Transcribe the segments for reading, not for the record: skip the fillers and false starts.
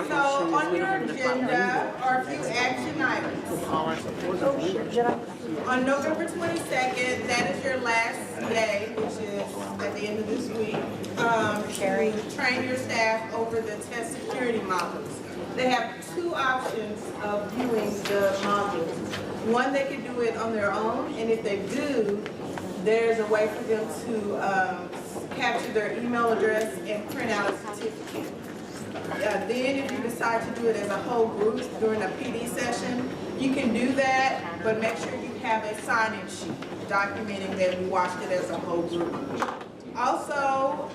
so on your agenda are a few action items. On November 22nd, that is your last day, which is at the end of this week, to train your staff over the test security modules. They have two options of viewing the modules. One, they can do it on their own, and if they do, there's a way for them to capture their email address and print out a certificate. Then if you decide to do it as a whole group during a PD session, you can do that, but make sure you have a sign-in sheet documenting that we watched it as a whole group. Also,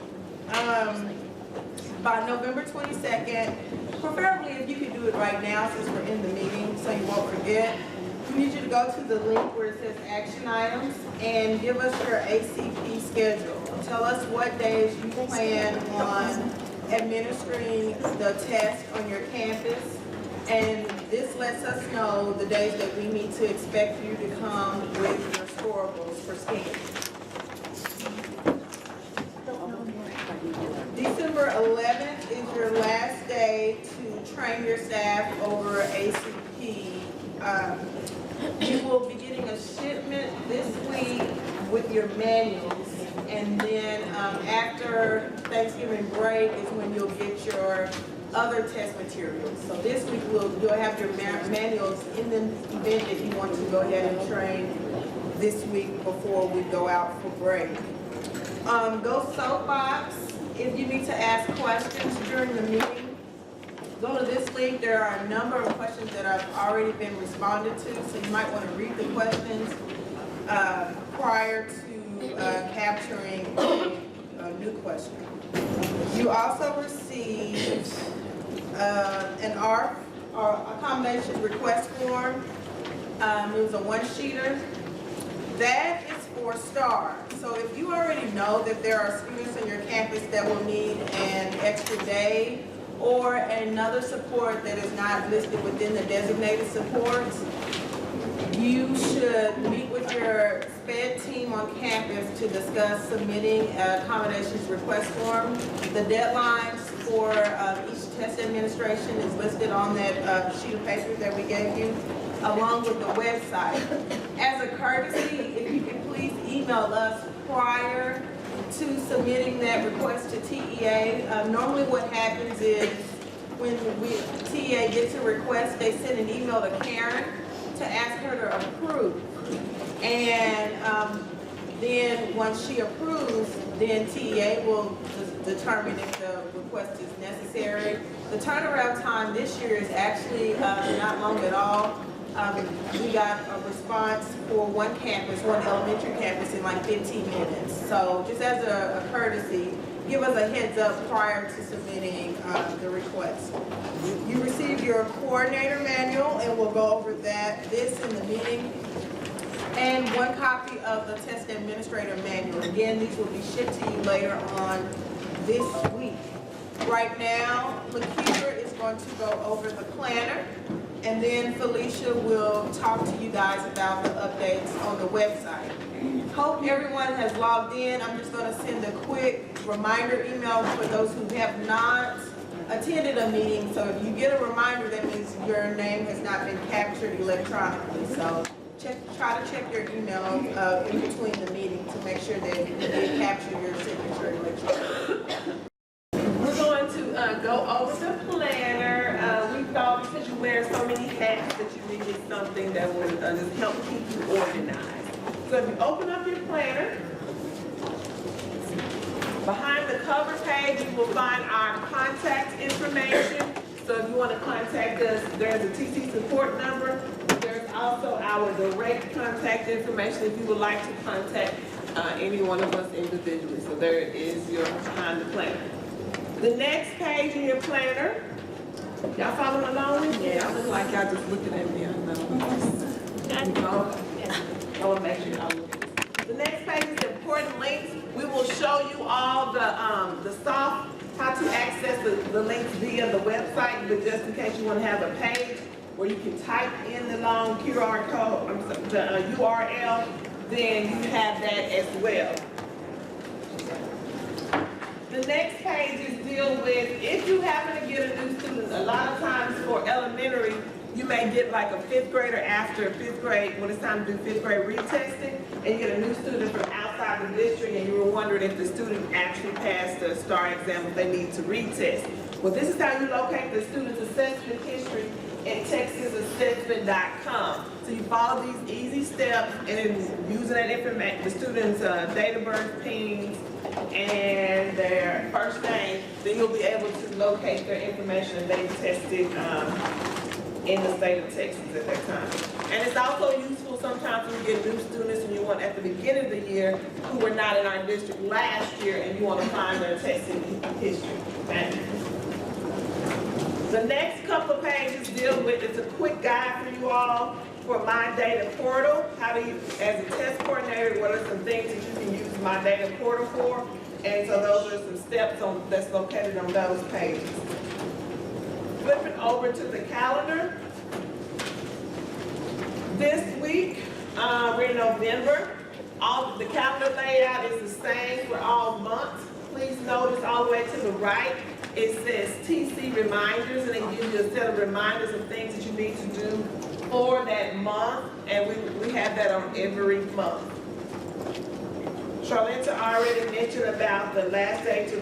by November 22nd, preferably if you can do it right now since we're in the meeting so you won't forget, we need you to go to the link where it says action items and give us your ACP schedule. Tell us what days you plan on administering the test on your campus, and this lets us know the days that we need to expect you to come with your scorables for scanning. December 11th is your last day to train your staff over ACP. You will be getting a shipment this week with your manuals, and then after Thanksgiving break is when you'll get your other test materials. So this week you'll have your manuals in the event that you want to go ahead and train this week before we go out for break. Go Soapbox. If you need to ask questions during the meeting, go to this link. There are a number of questions that have already been responded to, so you might want to read the questions prior to capturing a new question. You also received an ARF, or accommodation request form. It was a one-sheeter. That is for STAR. So if you already know that there are students on your campus that will need an extra day or another support that is not listed within the designated supports, you should meet with your SPED team on campus to discuss submitting accommodations request form. The deadlines for each test administration is listed on that sheet of paper that we gave you, along with the website. As a courtesy, if you could please email us prior to submitting that request to TEA. Normally what happens is when TEA gets a request, they send an email to Karen to ask her to approve. And then once she approves, then TEA will determine if the request is necessary. The turnaround time this year is actually not long at all. We got a response for one campus, one elementary campus, in like 15 minutes. So just as a courtesy, give us a heads up prior to submitting the request. You received your coordinator manual, and we'll go over this in the meeting, and one copy of the test administrator manual. Again, these will be shipped to you later on this week. Right now, Lakeisha is going to go over the planner, and then Felicia will talk to you guys about the updates on the website. Hope everyone has logged in. I'm just going to send a quick reminder email for those who have not attended a meeting. So if you get a reminder, that means your name has not been captured electronically. So try to check your email in between the meeting to make sure that you did capture your signature electronically. We're going to go over the planner. We thought because you wear so many hats that you needed something that would just help keep you organized. So if you open up your planner, behind the cover page you will find our contact information. So if you want to contact us, there's a TC support number. There's also our direct contact information if you would like to contact any one of us individually. So there is your behind the planner. The next page in your planner, y'all following along with me? Y'all look like y'all just looking at me. I know. I want to make sure y'all look at this. The next page is important links. We will show you all the soft, how to access the links via the website, but just in case you want to have a page where you can type in the long QR code, the URL, then you have that as well. The next page is deal with, if you happen to get a new student, a lot of times for elementary, you may get like a fifth grader after fifth grade, when it's time to do fifth grade retesting, and you get a new student from outside the district, and you were wondering if the student actually passed the STAR exam, if they need to retest. Well, this is how you locate the student's assessment history in texasassessment.com. So you follow these easy steps, and then using that information, the student's date of birth, pings, and their first name, then you'll be able to locate their information and they tested in the state of Texas at that time. And it's also useful sometimes when you get new students and you want at the beginning of the year who were not in our district last year and you want to find their testing history. Okay? The next couple of pages deal with, it's a quick guide for you all for My Data Portal. How do you, as a test coordinator, what are some things that you can use My Data Portal for? And so those are some steps that's located on those pages. Flipping over to the calendar. This week, we're in November. The calendar layout is the same for all months. Please notice all the way to the right, it says TC reminders, and it gives you a set of reminders of things that you need to do for that month, and we have that on every month. Charlene already mentioned about the last day to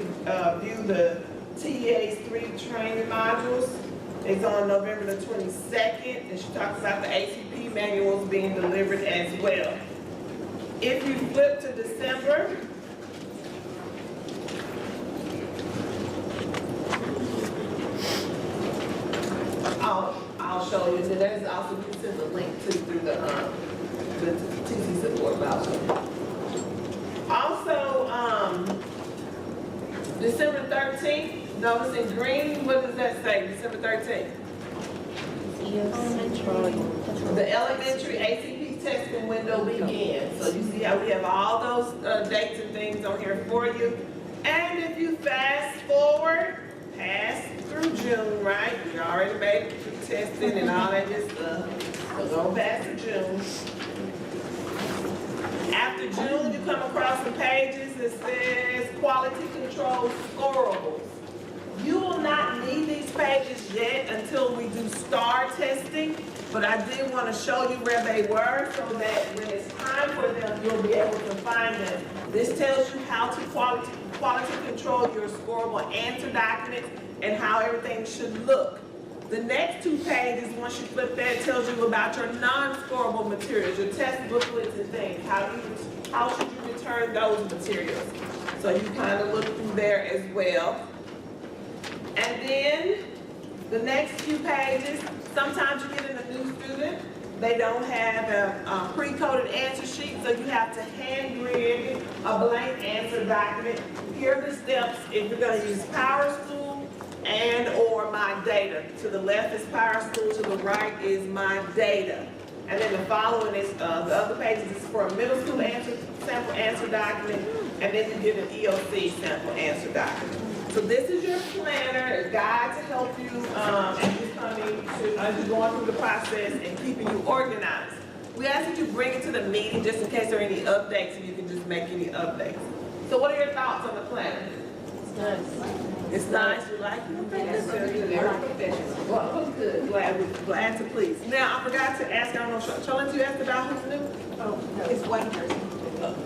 view the TEA's 3 training modules. It's on November the 22nd, and she talks about the ACP manuals being delivered as well. If you flip to December, I'll show you. And there's also, you can send a link to through the TC support voucher. Also, December 13th, notice in green, what does that say, December 13th? The elementary ACP testing window begins. So you see how we have all those dates and things on here for you. And if you fast forward, past through June, right? We already made it through testing and all that good stuff. So go past to June. After June, you come across some pages that says quality control scorables. You will not need these pages yet until we do STAR testing, but I did want to show you where they were so that when it's time for them, you'll be able to find them. This tells you how to quality control your scorable answer documents and how everything should look. The next 2 pages, once you flip that, tells you about your non-scorable materials, your test booklets and things. How should you return those materials? So you kind of look through there as well. And then the next few pages, sometimes you get in a new student, they don't have a pre-coded answer sheet, so you have to hand grid a blank answer document. Here are the steps if you're going to use PowerSchool and or My Data. To the left is PowerSchool, to the right is My Data. And then the following is, the other pages is for a middle school sample answer document, and then you get an EOC sample answer document. So this is your planner, a guide to help you as you're going through the process and keeping you organized. We ask that you bring it to the meeting just in case there are any updates and you can just make any updates. So what are your thoughts on the planner? It's nice. It's nice, you like it? Yes, very professional. Well, good, glad to please. Now, I forgot to ask, I don't know, Charlotte, you asked about who's new? Oh, no. It's one person.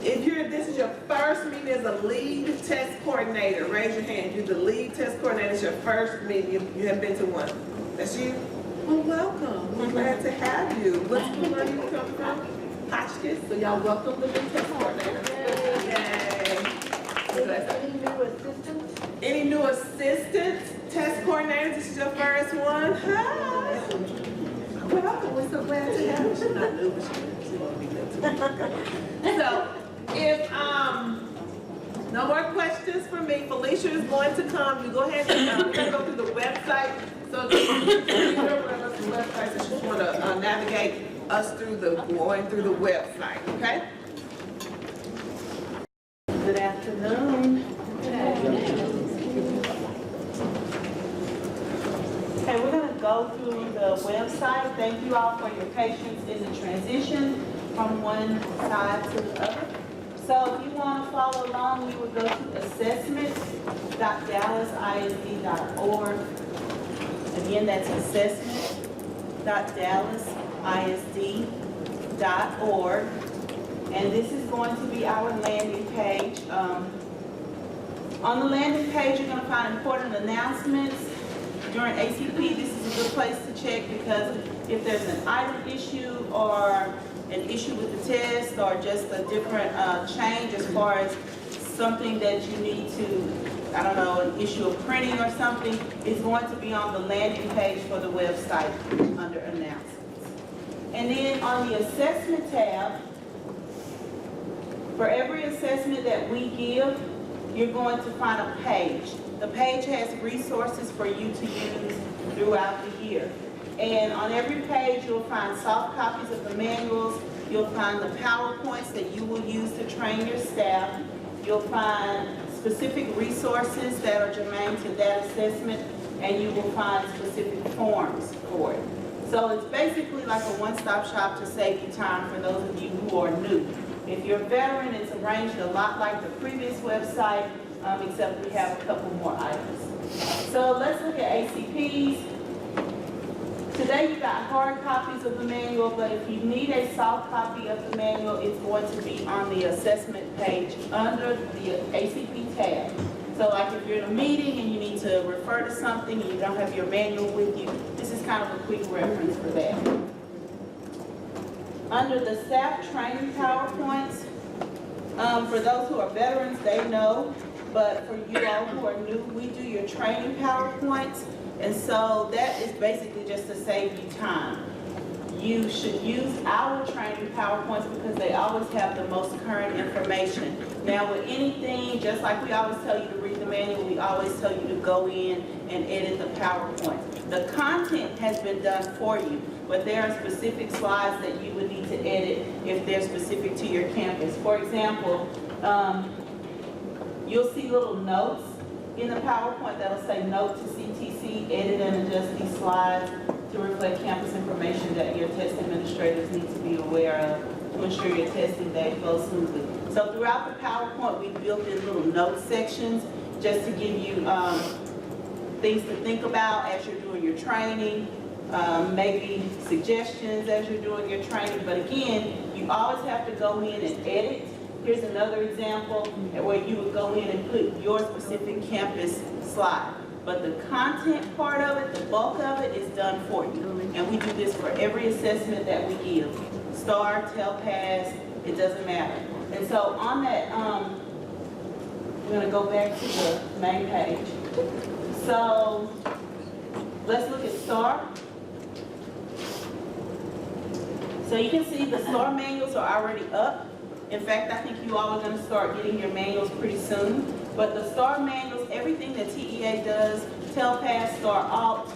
If this is your first meeting as a lead test coordinator, raise your hand. You're the lead test coordinator, it's your first meeting, you have been to one. That's you? Well, welcome, we're glad to have you. What school are you coming from? Hotchkiss, so y'all welcome the lead test coordinator. Yay. Any new assistants? Any new assistants, test coordinators, this is your first one? Hi. Welcome, we're so glad to have you. She's not new, but she won't be new too. So, if no more questions for me, Felicia is going to come. You go ahead and go through the website. So, the website, so just want to navigate us through going through the website. Okay. Good afternoon. Good afternoon. Okay, we're going to go through the website. Thank you all for your patience in the transition from one side to the other. So if you want to follow along, you would go to assessment.dallasisd.org. Again, that's assessment.dallasisd.org. And this is going to be our landing page. On the landing page, you're going to find important announcements. During ACP, this is a good place to check because if there's an item issue or an issue with the test or just a different change as far as something that you need to, I don't know, an issue of printing or something, it's going to be on the landing page for the website under announcements. And then on the assessment tab, for every assessment that we give, you're going to find a page. The page has resources for you to use throughout the year. And on every page, you'll find soft copies of the manuals. You'll find the PowerPoints that you will use to train your staff. You'll find specific resources that are germane to that assessment, and you will find specific forms for it. So it's basically like a one-stop shop to save you time for those of you who are new. If you're a veteran, it's arranged a lot like the previous website, except we have a couple more items. So let's look at ACPs. Today you got hard copies of the manual, but if you need a soft copy of the manual, it's going to be on the assessment page under the ACP tab. So like if you're in a meeting and you need to refer to something and you don't have your manual with you, this is kind of a quick reference for that. Under the staff training PowerPoints, for those who are veterans, they know, but for you all who are new, we do your training PowerPoints, and so that is basically just to save you time. You should use our training PowerPoints because they always have the most current information. Now with anything, just like we always tell you to read the manual, we always tell you to go in and edit the PowerPoint. The content has been done for you, but there are specific slides that you would need to edit if they're specific to your campus. For example, you'll see little notes in the PowerPoint that'll say note to CTC, edit and adjust these slides to reflect campus information that your test administrators need to be aware of to ensure your testing day flows smoothly. So throughout the PowerPoint, we built in little note sections just to give you things to think about as you're doing your training, maybe suggestions as you're doing your training. But again, you always have to go in and edit. Here's another example where you would go in and put your specific campus slide. But the content part of it, the bulk of it, is done for you. And we do this for every assessment that we give. STAR, TELPAS, it doesn't matter. And so on that, we're going to go back to the main page. So let's look at STAR. So you can see the STAR manuals are already up. In fact, I think you all are going to start getting your manuals pretty soon. But the STAR manuals, everything that TEA does, TELPAS, STAR Alt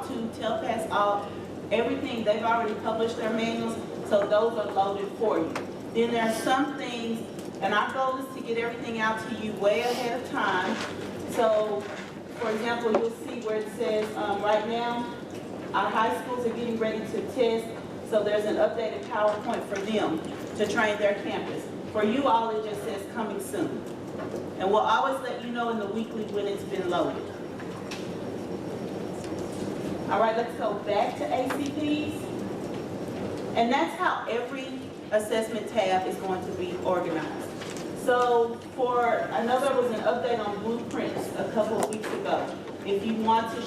2, TELPAS Alt, everything, they've already published their manuals, so those are loaded for you. Then there are some things, and our goal is to get everything out to you way ahead of time. So, for example, you'll see where it says right now, our high schools are getting ready to test, so there's an updated PowerPoint for them to train their campus. For you all, it just says coming soon. And we'll always let you know in the weekly when it's been loaded. All right, let's go back to ACPs. And that's how every assessment tab is going to be organized. So I know there was an update on blueprints a couple of weeks ago. If you want to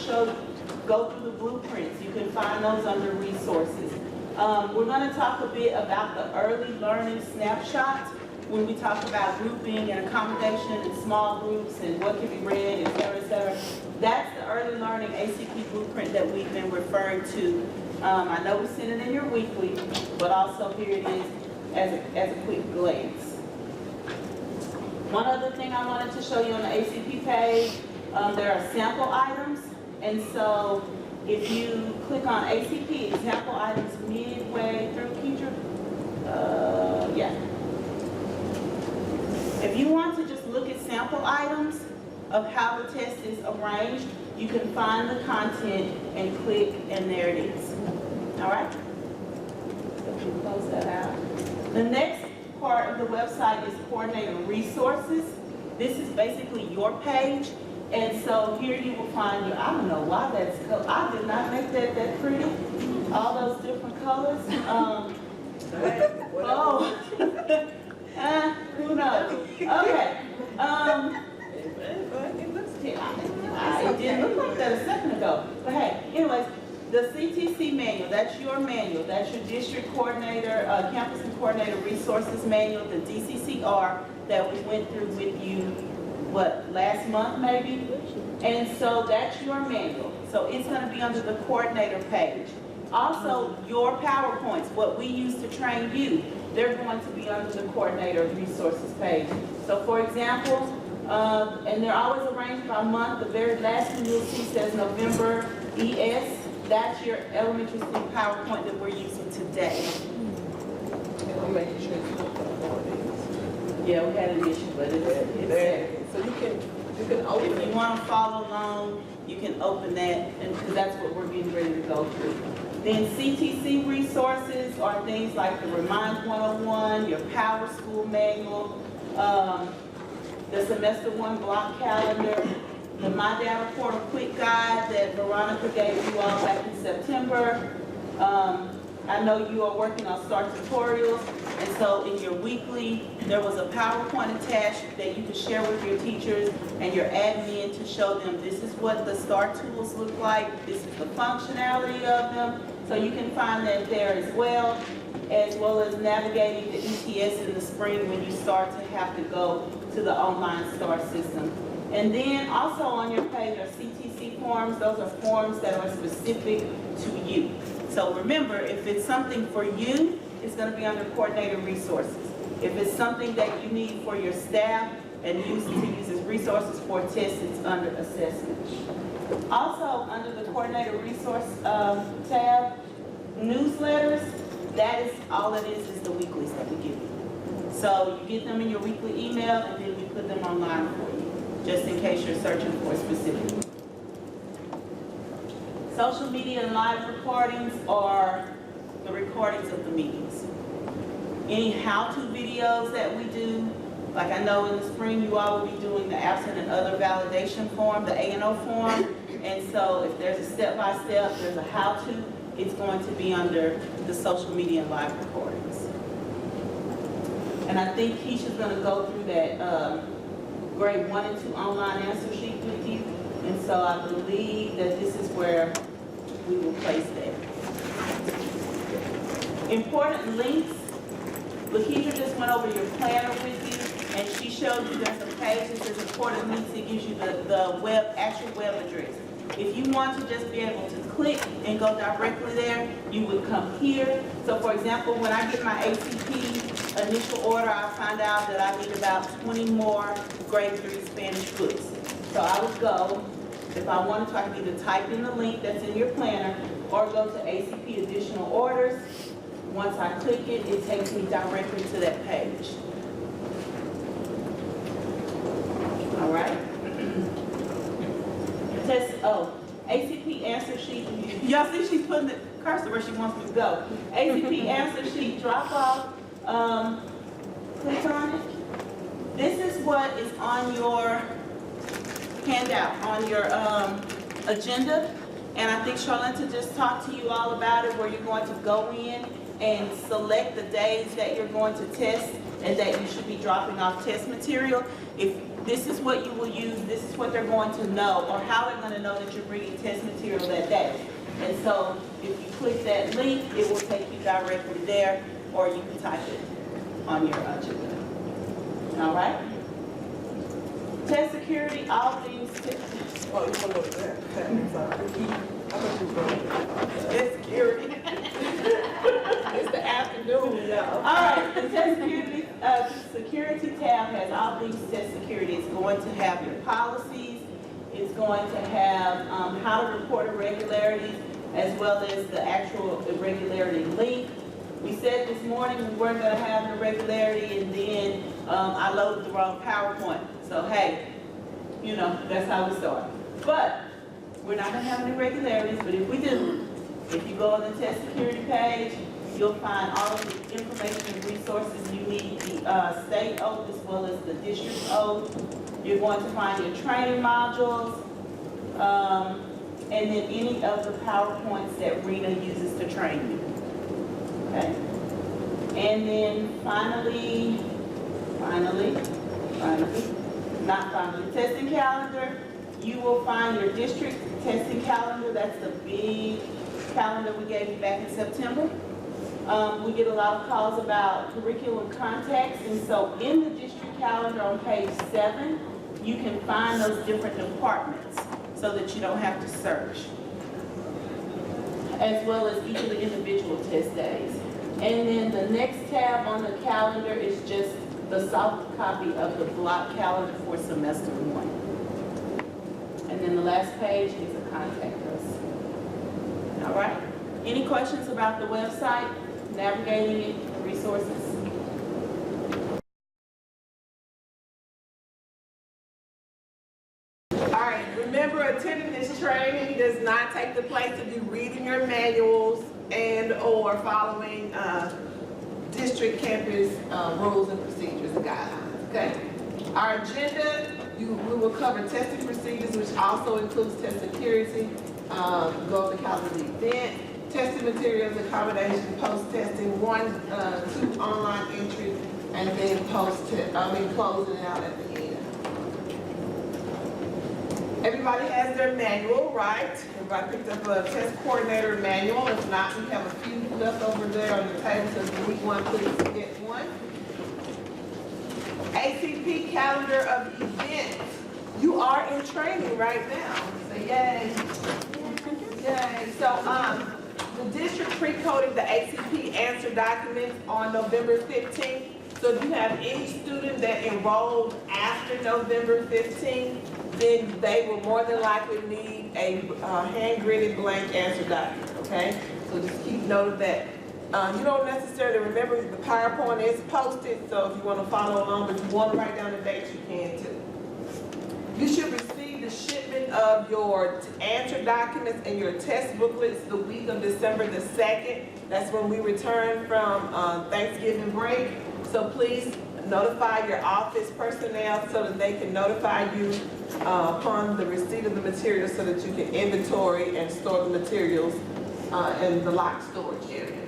go through the blueprints, you can find those under resources. We're going to talk a bit about the early learning snapshots when we talk about grouping and accommodation and small groups and what can be read, et cetera, et cetera. That's the early learning ACP blueprint that we've been referring to. I know we sent it in your weekly, but also here it is as a quick glance. One other thing I wanted to show you on the ACP page, there are sample items. And so if you click on ACP example items midway through, Keitra, yeah. If you want to just look at sample items of how the test is arranged, you can find the content and click, and there it is. All right? So if you close that out. The next part of the website is coordinator resources. This is basically your page. And so here you will find your, I don't know why that's, I did not make that pretty. All those different colors. Oh. Who knows? Okay. It didn't look like that a second ago. But hey, anyways, the CTC manual, that's your manual. That's your district coordinator, campus and coordinator resources manual, the DCCR that we went through with you, what, last month maybe? And so that's your manual. So it's going to be under the coordinator page. Also, your PowerPoints, what we use to train you, they're going to be under the coordinator resources page. So for example, and they're always arranged by month. The very last one you'll see says November ES. That's your elementary school PowerPoint that we're using today. I'm making sure you put the warnings. Yeah, we had an issue, but it's there. So you can open If you it. want to follow along, you can open that, and because that's what we're getting ready to go through. Then CTC resources are things like the Remind 101, your Power School Manual, the Semester 1 block calendar, the My Data Portal Quick Guide that Veronica gave you all back in September. I know you are working on STAR tutorials, and so in your weekly, there was a PowerPoint attached that you could share with your teachers and your admin to show them this is what the STAR tools look like, this is the functionality of them. So you can find that there as well as navigating the ETS in the spring when you start to have to go to the online STAR system. And then also on your page are CTC forms. Those are forms that are specific to you. So remember, if it's something for you, it's going to be under coordinator resources. If it's something that you need for your staff and use as resources for tests, it's under assessment. Also, under the coordinator resource tab, newsletters, that is all it is the weeklies that we give you. So you get them in your weekly email, and then we put them online for you, just in case you're searching for specific. Social media and live recordings are the recordings of the meetings. Any how-to videos that we do, like I know in the spring you all will be doing the absent and other validation form, the A&O form, and so if there's a step-by-step, there's a how-to, it's going to be under the social media and live recordings. And I think Keisha's going to go through that grade 1 and 2 online answer sheet with you, and so I believe that this is where we will place that. Important links. Lakeisha just went over your planner with you, and she showed you there's a page that says important links that gives you the actual web address. If you want to just be able to click and go directly there, you would come here. So for example, when I get my ACP initial order, I find out that I need about 20 more grade 3 Spanish books. So I would go, if I wanted to, I could either type in the link that's in your planner or go to ACP additional orders. Once I click it, it takes me directly to that page. All right? ACP answer sheet. Y'all see she's putting the cursor where she wants me to go. ACP answer sheet drop off. Click on it. This is what is on your handout, on your agenda. And I think Charlene just talked to you all about it, where you're going to go in and select the days that you're going to test and that you should be dropping off test material. If this is what you will use, this is what they're going to know, or how they're going to know that you're bringing test material that day. And so if you click that link, it will take you directly there, or you can type it on your agenda. All right? Test security, all things. Oh, you want to go to that? I'm sorry. I thought you were going to Test security. It's the afternoon, y'all. All right, the test security tab has all things test security. It's going to have your policies. It's going to have how to report irregularities, as well as the actual irregularity link. We said this morning we weren't going to have an irregularity, and then I loaded the wrong PowerPoint. So hey, you know, that's how we start. But we're not going to have any irregularities, but if we do, if you go on the test security page, You'll find all of the information and resources you need, the state oath as well as the district oath. You're going to find your training modules, and then any of the PowerPoints that Rena uses to train you. Okay? And then finally, testing calendar. You will find your district testing calendar. That's the big calendar we gave you back in September. We get a lot of calls about curriculum context, and so in the district calendar on page 7, you can find those different departments so that you don't have to search, as well as each of the individual test days. And then the next tab on the calendar is just the soft copy of the block calendar for semester 1. And then the last page is a contact us. All right? Any questions about the website, navigating it, resources? All right, remember, attending this training does not take the place of you reading your manuals and or following district campus rules and procedures and guidelines, okay? Our agenda, we will cover testing procedures, which also includes test security, go over the calendar of the event, testing materials, accommodation, post-testing, 2 online entries, and then closing it out at the end. Everybody has their manual, right? Everybody picked up a test coordinator manual. If not, we have a few left over there on the table, so if you need one, please get one. ACP calendar of events. You are in training right now, so yay. Yay. So, the district pre-coded the ACP answer documents on November 15th. So if you have any student that enrolled after November 15th, then they will more than likely need a hand-graded blank answer document, okay? So just keep note of that. You don't necessarily remember the PowerPoint is posted, so if you want to follow along, but you want to write down the dates, you can too. You should receive the shipment of your answer documents and your test booklets the week of December the 2nd. That's when we return from Thanksgiving break. So please notify your office personnel so that they can notify you upon the receipt of the materials so that you can inventory and store the materials in the locked storage area.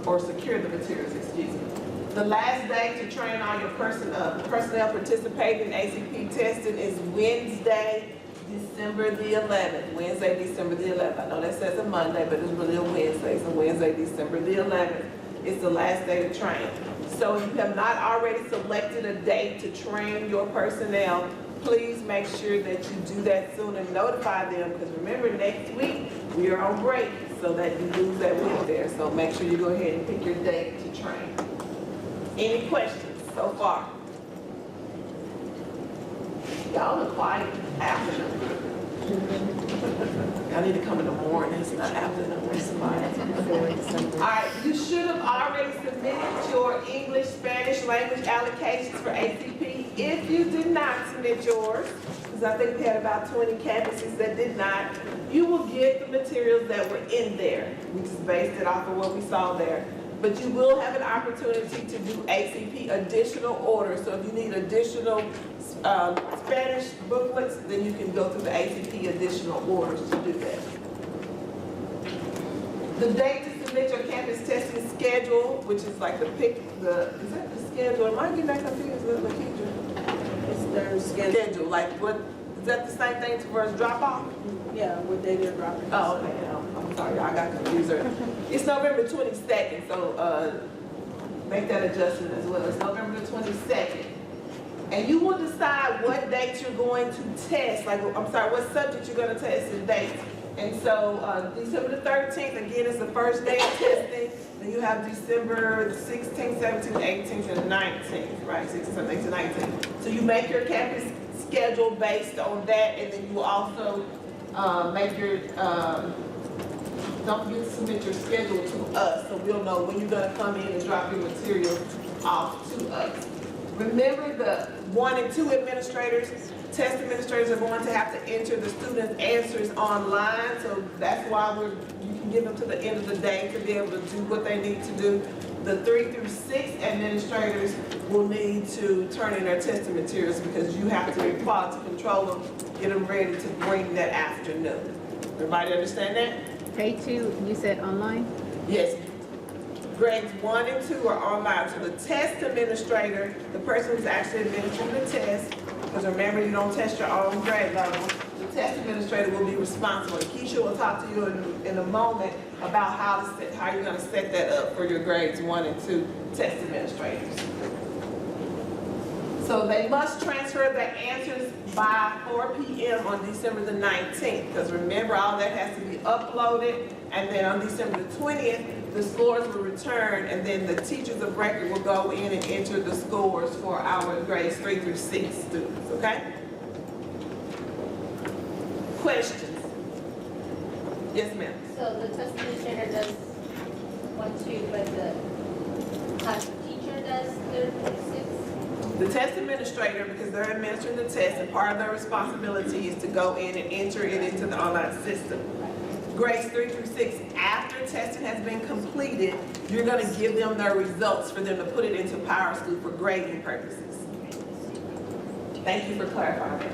Or secure the materials, excuse me. The last day to train all your personnel participating in ACP testing is Wednesday, December the 11th. Wednesday, December the 11th. I know that says a Monday, but it's really a Wednesday. So Wednesday, December the 11th is the last day to train. So if you have not already selected a date to train your personnel, please make sure that you do that soon and notify them, because remember, next week we are on break, so that you lose that week there. So make sure you go ahead and pick your date to train. Any questions so far? Y'all look quiet afternoon. Y'all need to come in the morning, it's not afternoon. All right, you should have already submitted your English, Spanish language allocations for ACP. If you did not submit yours, because I think we had about 20 campuses that did not, you will get the materials that were in there. We just based it off of what we saw there. But you will have an opportunity to do ACP additional orders. So if you need additional Spanish booklets, then you can go through the ACP additional orders to do that. The date to submit your campus testing schedule, which is like is that the schedule? Am I getting that confused with Lakeisha? It's their Schedule, like what, is that the same thing for us drop off? Yeah, what day they're dropping. Oh, okay, I'm sorry, I got confused there. It's November 22nd, so make that adjustment as well. It's November the 22nd. And you will decide what date you're going to test, what subject you're going to test and date. And so December the 13th, again, is the first day of testing. Then you have December the 16th, 17th, 18th, and 19th, right? 16th, 17th, and 19th. So you make your campus schedule based on that, and then you will also make your, don't forget to submit your schedule to us, so we'll know when you're gonna come in and drop your materials off to us. Remember, the 1 and 2 administrators Test administrators are going to have to enter the students' answers online, so that's why you can give them to the end of the day to be able to do what they need to do. The 3 through 6 administrators will need to turn in their testing materials because you have to be quality control them, get them ready to bring that afternoon. Everybody understand that? K2, you said online? Yes. Grades 1 and 2 are online. So the test administrator, the person who's actually administering the test, because remember you don't test your own grade level, the test administrator will be responsible. Keisha will talk to you in a moment about how you're going to set that up for your grades 1 and 2 test administrators. So they must transfer their answers by 4 p.m. on December the 19th, because remember all that has to be uploaded, and then on December the 20th, the scores will return, and then the teachers of record will go in and enter the scores for our grades 3 through 6 students, okay? Questions? Yes, ma'am. So the test administrator does 1, 2, but the class teacher does 3 through 6? The test administrator, because they're administering the test, and part of their responsibility is to go in and enter it into the online system. Grades 3 through 6, after testing has been completed, you're going to give them their results for them to put it into PowerSchool for grading purposes. Thank you for clarifying that.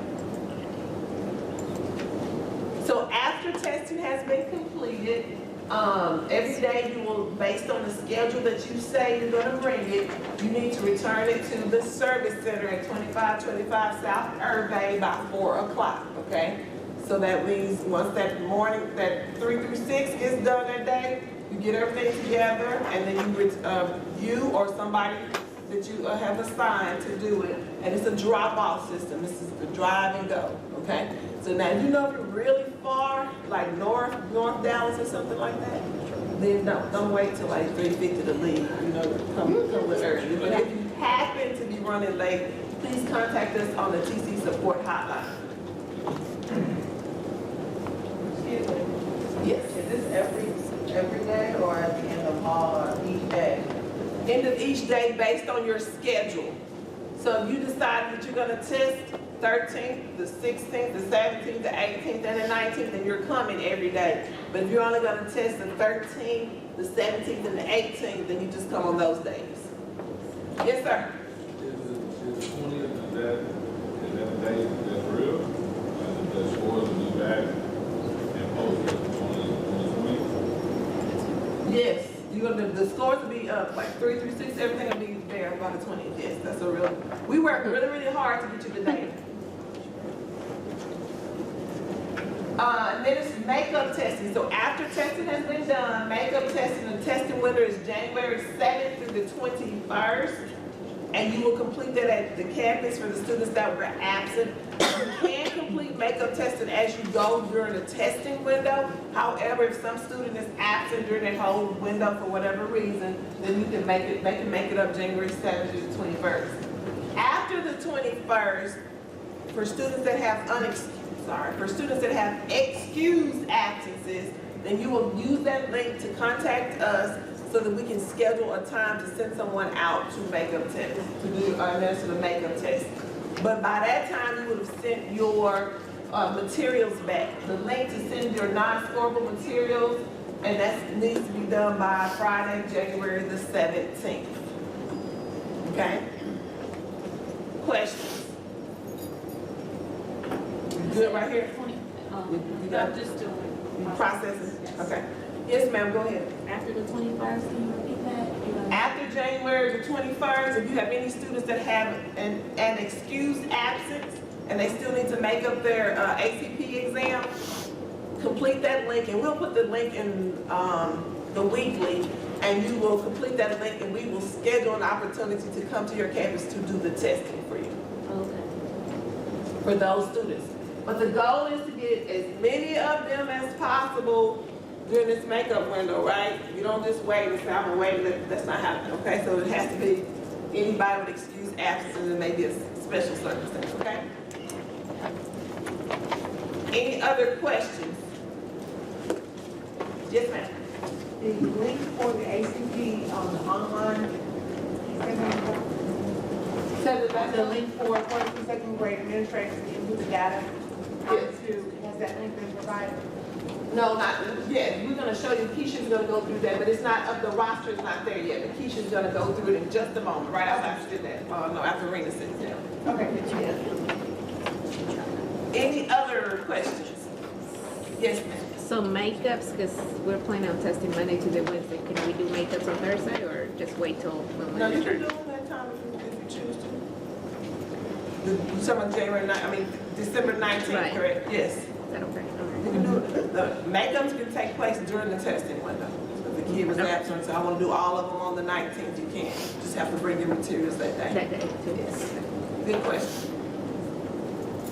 So after testing has been completed, every day you will, based on the schedule that you say you're going to bring it, you need to return it to the service center at 2525 South Irvay by 4 o'clock, okay? So that means once that morning, that 3 through 6 is done that day, you get everything together, and then you or somebody that you have assigned to do it, and it's a drop-off system. This is the drive and go, okay? So now you know if you're really far, like North Dallas or something like that, then don't wait till like 3:50 to leave, you know, come a little early. But if you happen to be running late, please contact us on the TC support hotline. Excuse me, Yes. is this every day or at the end of each day? End of each day based on your schedule. So if you decide that you're gonna test 13th, the 16th, the 17th, the 18th, and the 19th, then you're coming every day. But if you're only gonna test the 13th, the 17th, and the 18th, then you just come on those days. Yes, sir? Is the 20th, is that the day that's real? The scores will be back and posted on the 20th? Yes. The scores will be up, like 3 through 6, everything will be there by the 20th. Yes, that's a real, we work really, really hard to get you the data. And then it's makeup testing. So after testing has been done, makeup testing, the testing window is January 7th through the 21st. And you will complete that at the campus for the students that were absent. You can complete makeup testing as you go during the testing window. However, if some student is absent during that whole window for whatever reason, then you can make it up January 7th through the 21st. After the 21st, for students that have excused absences, then you will use that link to contact us so that we can schedule a time to send someone out to makeup test, to do administer the makeup test. But by that time, you would have sent your materials back. The link to send your non-scorable materials, and that needs to be done by Friday, January the 17th. Okay? Questions? Good right here? You got I'm just doing. processing? Okay. Yes, ma'am, go ahead. After the 21st, can you repeat that? After January the 21st, if you have any students that have an excused absence and they still need to make up their ACP exam, complete that link, and we'll put the link in the weekly, and you will complete that link, and we will schedule an opportunity to come to your campus to do the testing for you, Okay. for those students. But the goal is to get as many of them as possible during this makeup window, right? You don't just wait and say, I'm gonna wait, that's not happening, okay? So it has to be anybody with excused absence and maybe a special circumstance, okay? Any other questions? Yes, ma'am. The link for the ACP on the online, Send it back The to link for first and second grade administrators to input the data. Yes. Has that link been provided? No, not, yeah, we're gonna show you, Keisha's gonna go through that, but it's not, the roster is not there yet, but Keisha's gonna go through it in just a moment, right after that, no, after Rena sits down. Okay. Any other questions? Yes, ma'am. So makeups, because we're planning on testing Monday, Tuesday, Wednesday. Can we do makeups on Thursday or just wait till when No, we you can start? do them that time if you choose to. December, December 19th, Right. correct? Yes. Is that okay? You can do it. The makeups can take place during the testing window. If the kid was absent, so I want to do all of them on the 19th, you can. Just have to bring your materials that day. That day, too. Yes. Good question.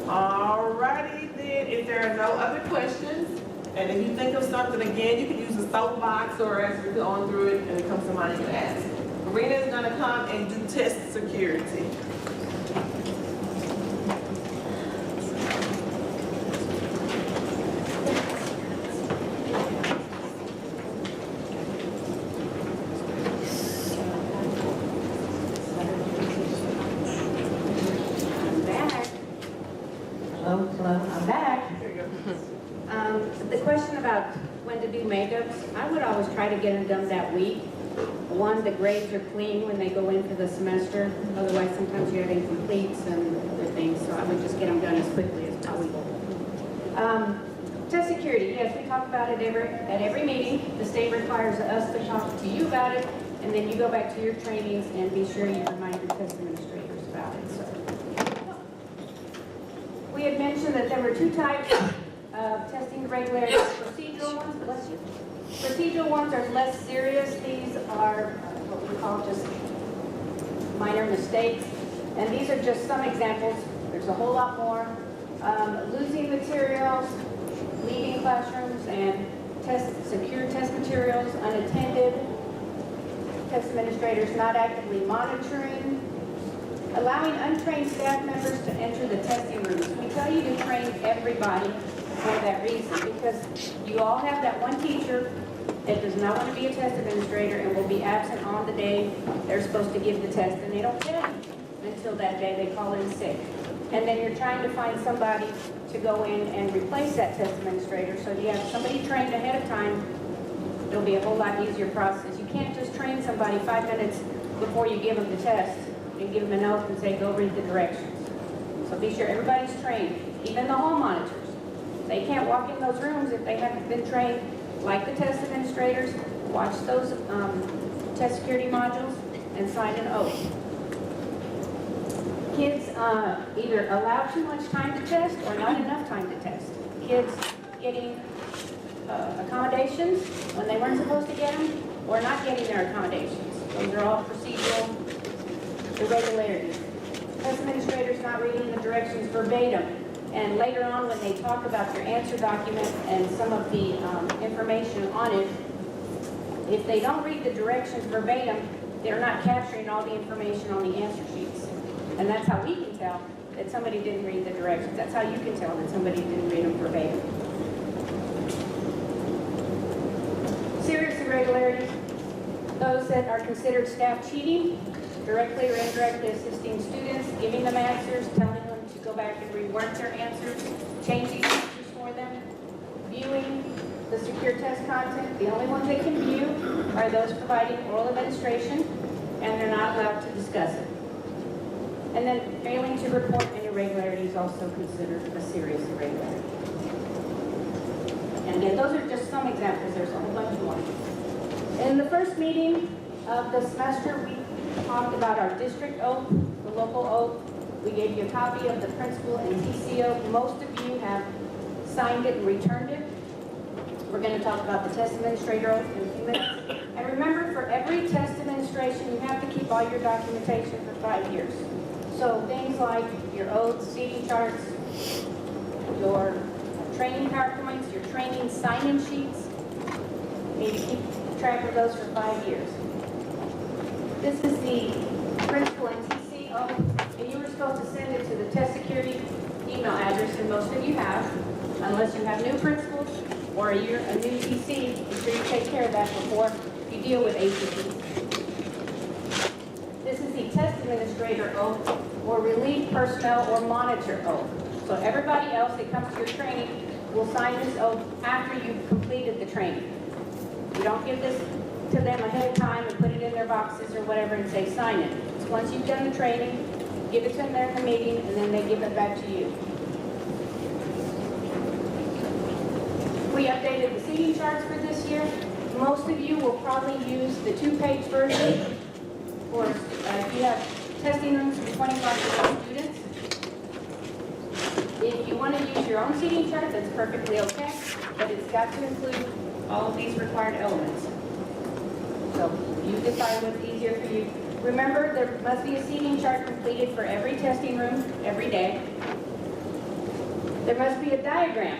All righty then, if there are no other questions, and if you think of something again, you can use a soapbox or as we're going through it and it comes to mind, you can ask. Marina is gonna come and do test security. I'm back. Hello, I'm back. The question about when to do makeups, I would always try to get them done that week. One, the grades are clean when they go in for the semester. Otherwise, sometimes you have incompletes and other things, so I would just get them done as quickly as possible. Test security, yes, we talk about it at every meeting. The state requires us to talk to you about it, and then you go back to your trainings and be sure you remind your test administrators about it. So, we had mentioned that there were two types of testing irregularities. Procedural ones, bless you. Procedural ones are less serious. These are what we call just minor mistakes. And these are just some examples. There's a whole lot more. Losing materials, leaving classrooms and secure test materials unattended, test administrators not actively monitoring, allowing untrained staff members to enter the testing rooms. We tell you to train everybody for that reason, because you all have that one teacher that does not want to be a test administrator and will be absent on the day they're supposed to give the test, and they don't tell you until that day. They call in sick. And then you're trying to find somebody to go in and replace that test administrator. So you have somebody trained ahead of time, it'll be a whole lot easier process. You can't just train somebody 5 minutes before you give them the test and give them a note and say, go read the directions. So be sure everybody's trained, even the hall monitors. They can't walk in those rooms if they haven't been trained like the test administrators. Watch those test security modules and sign an oath. Kids either allow too much time to test or not enough time to test. Kids getting accommodations when they weren't supposed to get them, or not getting their accommodations. Those are all procedural irregularities. Test administrators not reading the directions verbatim. And later on, when they talk about your answer document and some of the information on it, if they don't read the directions verbatim, they're not capturing all the information on the answer sheets. And that's how we can tell that somebody didn't read the directions. That's how you can tell that somebody didn't read them verbatim. Serious irregularities, those that are considered staff cheating, directly or indirectly assisting students, giving them answers, telling them to go back and rework their answers, changing answers for them, viewing the secure test content. The only ones they can view are those providing oral administration, and they're not allowed to discuss it. And then failing to report an irregularity is also considered a serious irregularity. And again, those are just some examples. There's a whole bunch more. In the first meeting of the semester, we talked about our district oath, the local oath. We gave you a copy of the principal and TCO. Most of you have signed it and returned it. We're going to talk about the test administrator oath in a few minutes. And remember, for every test administration, you have to keep all your documentation for 5 years. So things like your oaths, seating charts, your training PowerPoints, your training sign-in sheets, you need to keep track of those for 5 years. This is the principal and TC oath, and you were supposed to send it to the test security email address, and most of you have, unless you have new principals or you're a new TC. Be sure you take care of that before you deal with ACPs. This is the test administrator oath or relief personnel or monitor oath. So everybody else that comes to your training will sign this oath after you've completed the training. You don't give this to them ahead of time and put it in their boxes or whatever and say, sign it. It's once you've done the training, give it to them there in the meeting, and then they give it back to you. We updated the seating charts for this year. Most of you will probably use the 2-page version, or if you have testing rooms for 25 students. If you want to use your own seating chart, that's perfectly okay, but it's got to include all of these required elements. So you decide what's easier for you. Remember, there must be a seating chart completed for every testing room every day. There must be a diagram.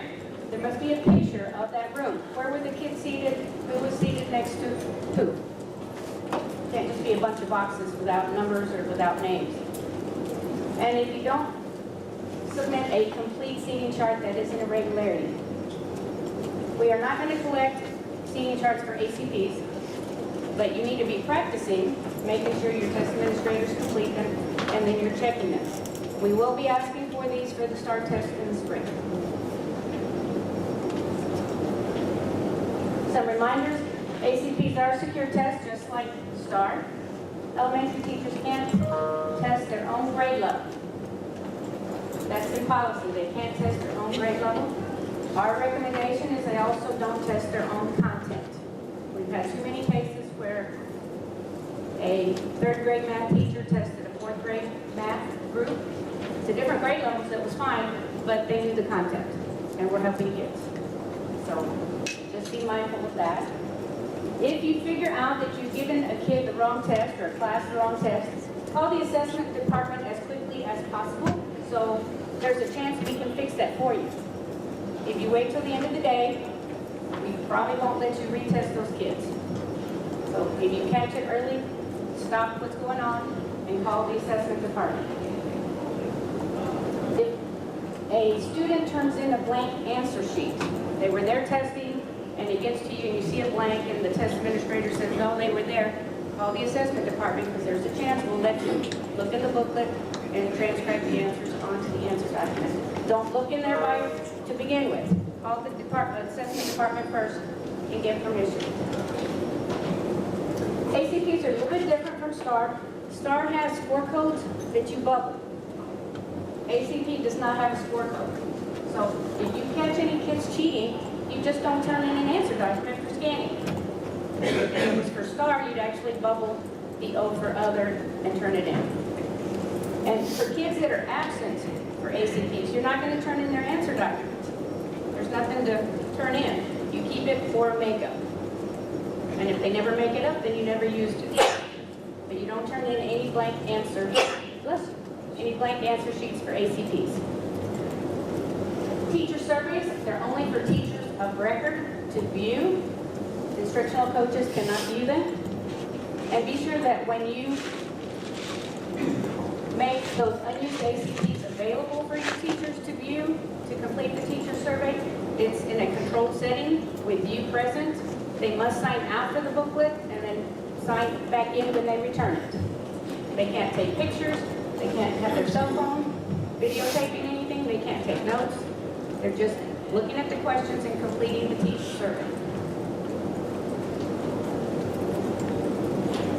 There must be a picture of that room. Where were the kids seated? Who was seated next to who? Can't just be a bunch of boxes without numbers or without names. And if you don't submit a complete seating chart, that is an irregularity. We are not going to collect seating charts for ACPs, but you need to be practicing, making sure your test administrators complete them, and then you're checking them. We will be asking for these for the STAR test in the spring. Some reminders, ACPs are secure tests just like STAR. Elementary teachers can't test their own grade level. That's in policy, they can't test their own grade level. Our recommendation is they also don't test their own content. We've had too many cases where a 3rd grade math teacher tested a 4th grade math group. To different grade levels, that was fine, but they knew the content, and we're helping kids. So just be mindful of that. If you figure out that you've given a kid the wrong test or a class the wrong test, call the assessment department as quickly as possible, so there's a chance we can fix that for you. If you wait till the end of the day, we probably won't let you retest those kids. So if you catch it early, stop what's going on and call the assessment department. If a student turns in a blank answer sheet, they were there testing, and it gets to you and you see a blank and the test administrator says, no, they were there, call the assessment department because there's a chance we'll let you look in the booklet and transcribe the answers onto the answer document. Don't look in there to begin with. Call the assessment department first and get permission. ACPs are a little bit different from STAR. STAR has score codes that you bubble. ACP does not have a score code. So if you catch any kids cheating, you just don't turn in an answer document for scanning. If it was for STAR, you'd actually bubble the O for other and turn it in. And for kids that are absent for ACPs, you're not going to turn in their answer documents. There's nothing to turn in. You keep it for makeup. And if they never make it up, then you never used it. But you don't turn in any blank answer, any blank answer sheets for ACPs. Teacher surveys, they're only for teachers of record to view. Instructional coaches cannot view them. And be sure that when you make those unused ACPs available for your teachers to view, to complete the teacher survey, it's in a controlled setting with you present. They must sign out for the booklet and then sign back in when they return it. They can't take pictures, they can't have their cell phone videotaping anything, they can't take notes. They're just looking at the questions and completing the teacher survey.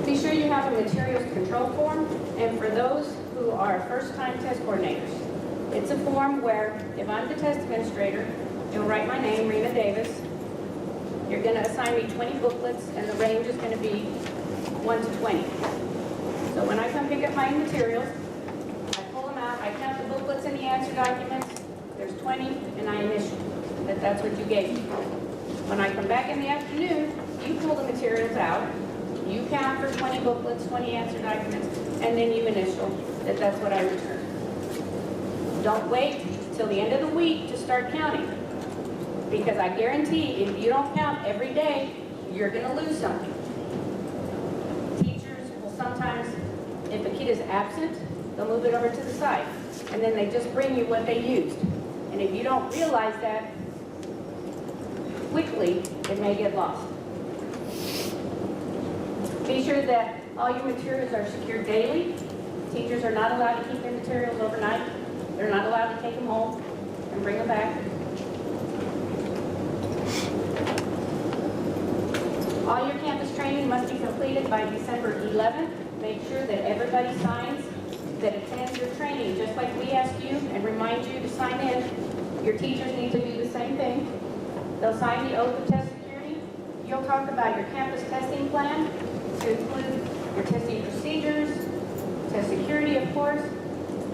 Be sure you have a materials control form, and for those who are first-time test coordinators, it's a form where if I'm the test administrator, you'll write my name, Rena Davis. You're going to assign me 20 booklets, and the range is going to be 1 to 20. So when I come pick up my materials, I pull them out, I count the booklets and the answer documents. There's 20, and I initial that that's what you gave me. When I come back in the afternoon, you pull the materials out, you count for 20 booklets, 20 answer documents, and then you initial that that's what I returned. Don't wait till the end of the week to start counting, because I guarantee if you don't count every day, you're going to lose something. Teachers will sometimes, if a kid is absent, they'll move it over to the side, and then they just bring you what they used. And if you don't realize that quickly, it may get lost. Be sure that all your materials are secured daily. Teachers are not allowed to keep their materials overnight. They're not allowed to take them home and bring them back. All your campus training must be completed by December 11th. Make sure that everybody signs that attends your training, just like we ask you and remind you to sign in. Your teachers need to do the same thing. They'll sign the oath of test security. You'll talk about your campus testing plan to include your testing procedures, test security, of course.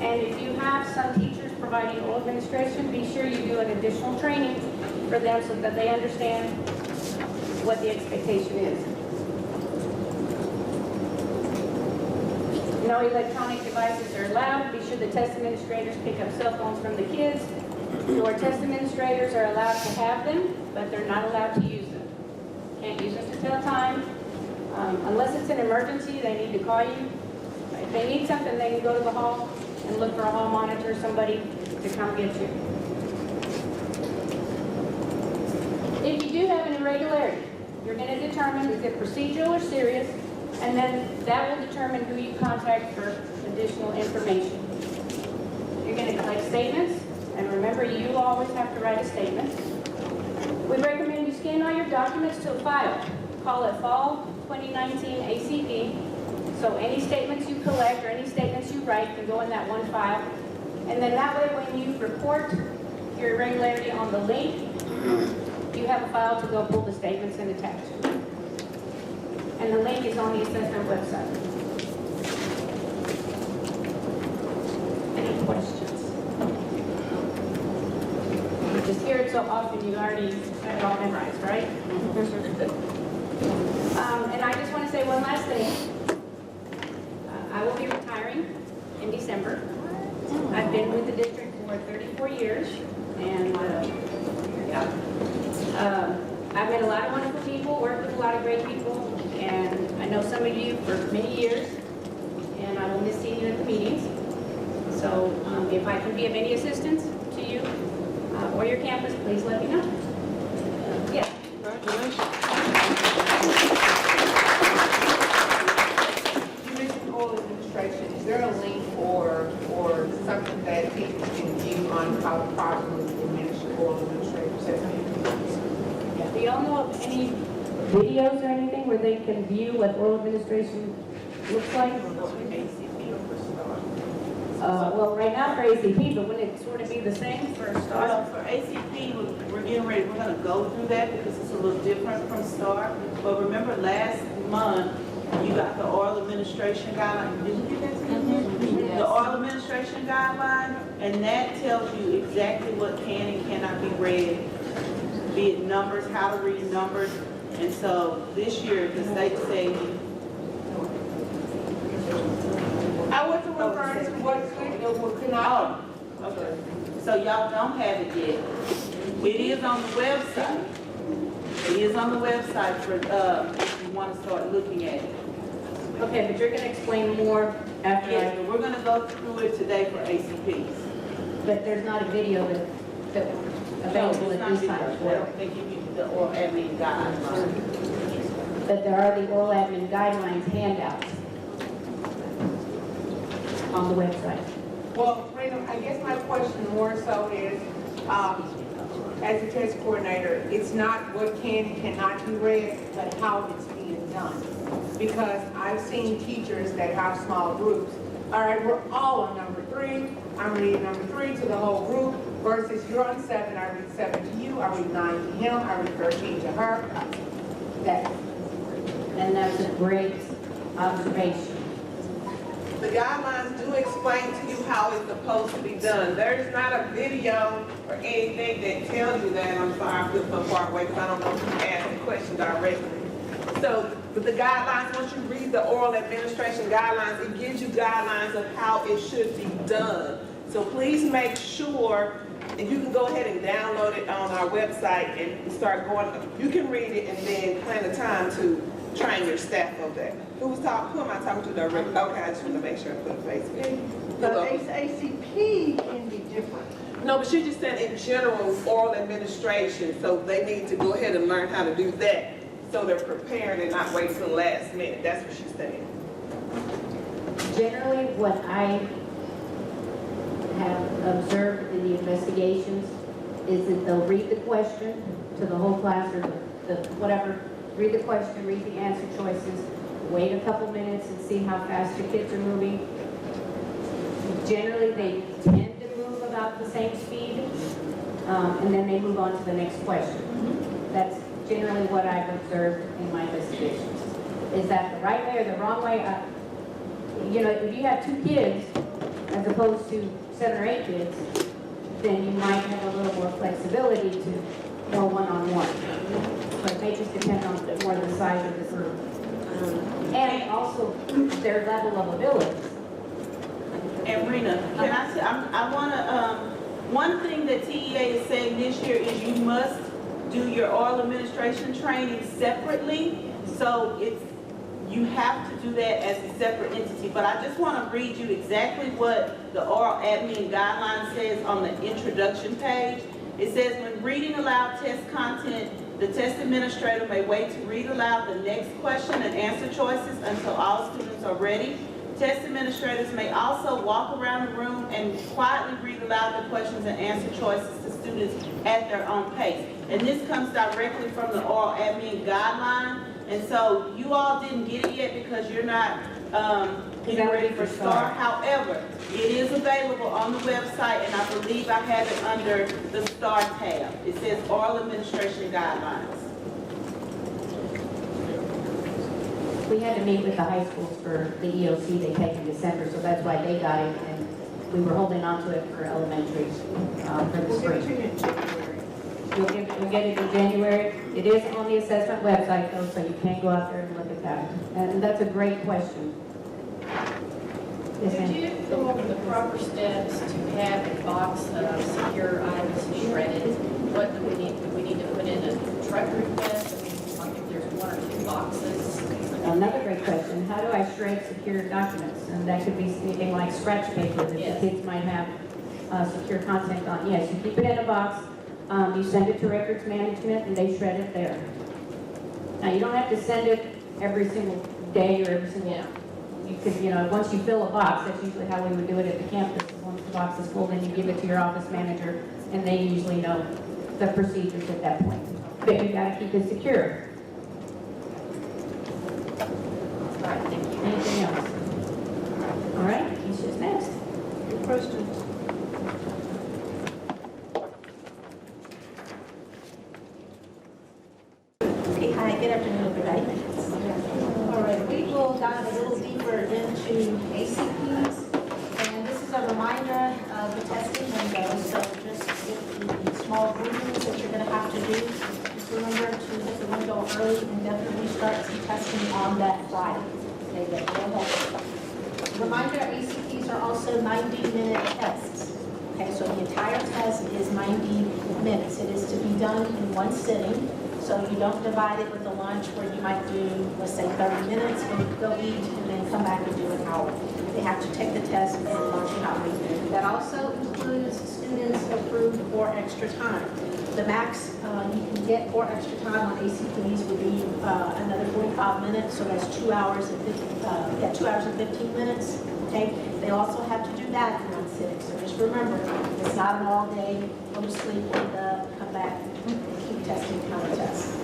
And if you have some teachers providing oral administration, be sure you do an additional training for them so that they understand what the expectation is. No electronic devices are allowed. Be sure the test administrators pick up cell phones from the kids. Your test administrators are allowed to have them, but they're not allowed to use them. Can't use them to tell time. Unless it's an emergency, they need to call you. If they need something, they can go to the hall and look for a hall monitor, somebody to come get you. If you do have an irregularity, you're going to determine is it procedural or serious, and then that will determine who you contact for additional information. You're going to collect statements, and remember, you always have to write a statement. We recommend you scan all your documents to a file. Call it Fall 2019 ACP. So any statements you collect or any statements you write can go in that one file. And then that way, when you report your irregularity on the link, you have a file to go pull the statements and attach. And the link is on the assessment website. Any questions? You just hear it so often, you already have it all memorized, right? And I just want to say one last thing. I will be retiring in December. I've been with the district for 34 years, and I've met a lot of wonderful people, worked with a lot of great people, and I know some of you for many years, and I will miss seeing you at the meetings. So if I can be of any assistance to you or your campus, please let me know. Yes. Congratulations. Is there a link or something that people can view on how to properly administer oral administrative assessment? Do y'all know of any videos or anything where they can view what oral administration looks like? Well, right now for ACP, but wouldn't it sort of be the same for STAR? Well, for ACP, we're getting ready, we're gonna go through that because it's a little different from STAR. But remember last month, you got the oral administration guideline. Did you get that? The oral administration guideline, and that tells you exactly what can and cannot be read, be it numbers, how to read numbers. And so this year, the state saying, I wasn't referring to what could or what could not. oh, okay. So y'all don't have it yet. It is on the website. It is on the website for, if you want to start looking at it. Okay, but you're going to explain more after Yes, but we're gonna go through it today for ACPs. but there's not a video that available at this time. They give you the oral admin guidelines. But there are the oral admin guidelines handouts on the website. Well, Rena, I guess my question more so is, as a test coordinator, it's not what can and cannot be read, but how it's being done. Because I've seen teachers that have small groups. All right, we're all on number 3. I'm reading number 3 to the whole group versus you're on 7. I read 7 to you. I read 9 to him. I read 13 to her. And that's a great observation. The guidelines do explain to you how it's supposed to be done. There's not a video or anything that tells you that. I'm sorry, I feel so far away because I don't know if you asked the question directly. So, with the guidelines, once you read the oral administration guidelines, it gives you guidelines of how it should be done. So please make sure, and you can go ahead and download it on our website and start going, you can read it and then plan a time to train your staff of that. Who am I talking to directly? Okay, I just want to make sure I put a face with it. The ACP can be different. No, but she just said in general, oral administration, so they need to go ahead and learn how to do that. So they're prepared and not wait till the last minute. That's what she's saying. Generally, what I have observed in the investigations is that they'll read the question to the whole class or the whatever, read the question, read the answer choices, wait a couple minutes and see how fast your kids are moving. Generally, they tend to move about the same speed, and then they move on to the next question. That's generally what I've observed in my investigations. Is that the right way or the wrong way? You know, if you have 2 kids as opposed to 7 or 8 kids, then you might have a little more flexibility to go one-on-one. But it may just depend on more the size of the group. And also their level of ability. And Rena, can I say, I wanna, one thing that TEA is saying this year is you must do your oral administration training separately. So you have to do that as a separate entity. But I just wanna read you exactly what the oral admin guideline says on the introduction page. It says, when reading aloud test content, the test administrator may wait to read aloud the next question and answer choices until all students are ready. Test administrators may also walk around the room and quietly read aloud the questions and answer choices to students at their own pace. And this comes directly from the oral admin guideline. And so you all didn't get it yet because you're not getting ready for STAR. However, it is available on the website, and I believe I have it under the STAR tab. It says oral administration guidelines. We had to meet with the high schools for the EOC they take in December, so that's why they got it, and we were holding on to it for elementary for the spring. We'll get it in January. It is on the assessment website though, so you can go out there and look at that. And that's a great question. Yes, Could ma'am? you go over the proper steps to have a box of secure items shredded? What do we need? Do we need to put in a truck request? I mean, like if there's 1 or 2 boxes? Another great question. How do I shred secure documents? And that could be anything like scratch paper that Yes. the kids might have secure content on. Yes, you keep it in a box. You send it to records management and they shred it there. Now, you don't have to send it every single day or every single, you could, you know, once you fill a box, that's usually how we would do it at the campus. Once the box is full, then you give it to your office manager and they usually know the procedures at that point. But you gotta keep it secure. All right, thank you. Anything else? All right, Keisha's next. Good questions. Okay, hi, good afternoon, everybody. All right, we will dive a little deeper into ACPs, and this is a reminder of the testing window, so just with the small groupings that you're going to have to do, just remember to hit the window early and definitely start some testing on that Friday. Okay, that will help. Reminder, ACPs are also 90-minute tests. Okay, so the entire test is 90 minutes. It is to be done in one sitting. So you don't divide it with a lunch where you might do, let's say, 30 minutes, go eat, and then come back and do an hour. They have to take the test and lunch an hour. That also includes students approved for extra time. The max you can get for extra time on ACPs would be another 45 minutes, so that's 2 hours and 2 hours and 15 minutes. Okay. They also have to do that in one sitting. So just remember, it's not an all day, go to sleep, wake up, come back, and keep testing kind of test.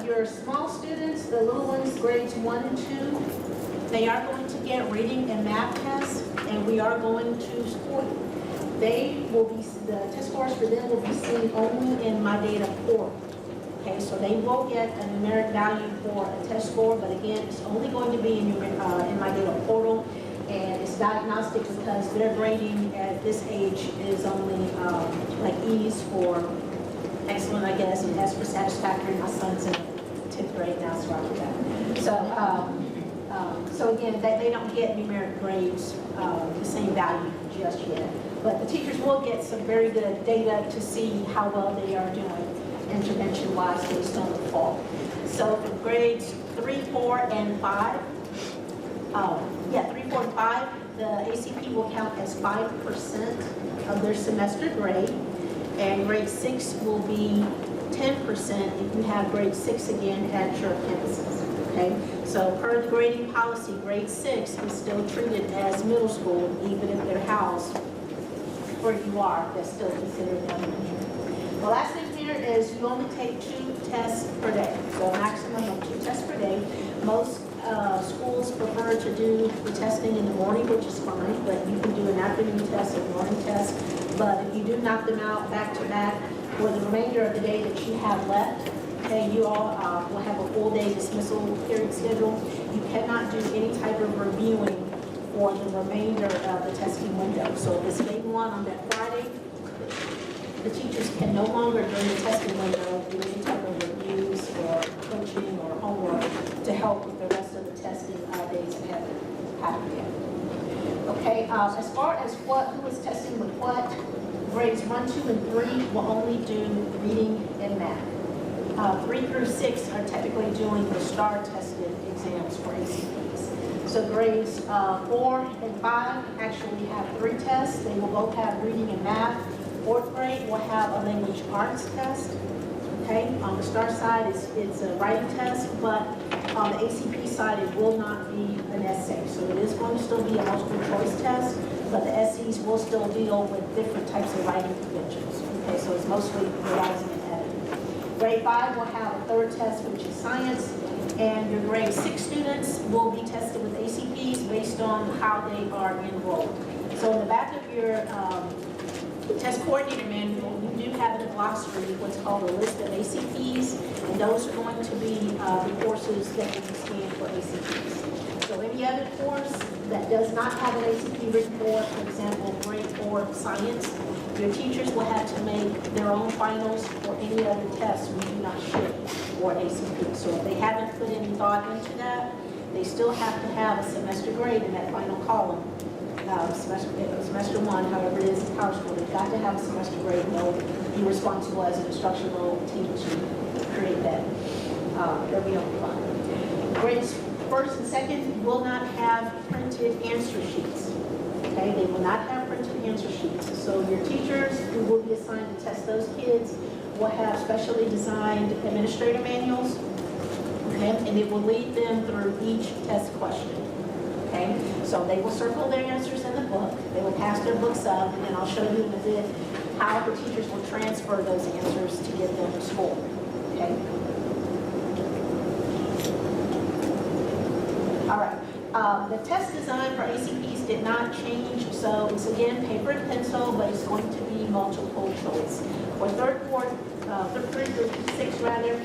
Your small students, the little ones, grades 1 and 2, they are going to get reading and math tests, and we are going to score them. They will be, the test scores for them will be seen only in My Data portal. Okay, so they will get a numeric value for a test score, but again, it's only going to be in My Data portal, and it's diagnostic because their grading at this age is only like E's for excellent, I guess, and S for satisfactory. My son's in 10th grade now, so after that. So again, they don't get numeric grades, the same value just yet. But the teachers will get some very good data to see how well they are doing intervention-wise based on the fall. So for grades 3, 4, and 5, 3, 4, and 5, the ACP will count as 5% of their semester grade, and grade 6 will be 10% if you have grade 6 again at your campuses. Okay, so per the grading policy, grade 6 is still treated as middle school, even if they're housed where you are, that's still considered elementary. The last thing here is you only take 2 tests per day, so a maximum of 2 tests per day. Most schools prefer to do the testing in the morning, which is fine, but you can do an afternoon test or morning test. But if you do knock them out back to back for the remainder of the day that you have left, okay, you all will have a full day dismissal period schedule. You cannot do any type of reviewing for the remainder of the testing window. So if it's day 1 on that Friday, the teachers can no longer during the testing window do any type of reviews or coaching or homework to help with the rest of the testing days that have happened yet. Okay, as far as who is testing with what, grades 1, 2, and 3 will only do reading and math. 3 through 6 are typically doing the STAR tested exams for ACPs. So grades 4 and 5 actually have 3 tests. They will both have reading and math. 4th grade will have a language arts test. Okay, on the STAR side, it's a writing test, but on the ACP side, it will not be an essay. So it is going to still be a multiple choice test, but the essays will still deal with different types of writing conventions. Okay, so it's mostly revising and editing. Grade 5 will have a 3rd test, which is science, and your grade 6 students will be tested with ACPs based on how they are enrolled. So in the back of your test coordinator manual, you do have in a glossary what's called a list of ACPs, and those are going to be the courses that will be scanned for ACPs. So any other course that does not have an ACP written for example, grade 4 science, your teachers will have to make their own finals for any other tests we do not ship for ACP. So if they haven't put any thought into that, they still have to have a semester grade in that final column. Semester 1, however it is in Power School, they've got to have a semester grade, and they'll be responsible as an instructional team to create that. They'll be able to find. Grades 1st and 2nd will not have printed answer sheets. Okay, they will not have printed answer sheets. So your teachers who will be assigned to test those kids will have specially designed administrator manuals, okay, and it will lead them through each test question. Okay, so they will circle their answers in the book, they will pass their books up, and then I'll show you in a bit how the teachers will transfer those answers to get them to score. Okay. All right. The test design for ACPs did not change, so it's again paper and pencil, but it's going to be multiple choice. For third grade through 6 rather,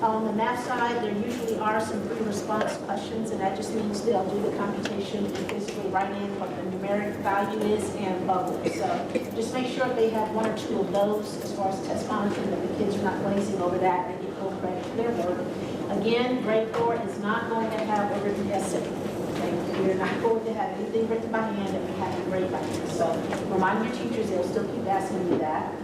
on the math side, there usually are some pre-response questions, and that just means they'll do the computation and physically write in what the numeric value is and bubble it. So just make sure they have 1 or 2 of those as far as test monitoring, that the kids are not glazing over that and get full credit for their work. Again, grade 4 is not going to have a written essay. Okay? You're not going to have anything written by hand that we have to grade by hand. So remind your teachers, they'll still keep asking you that.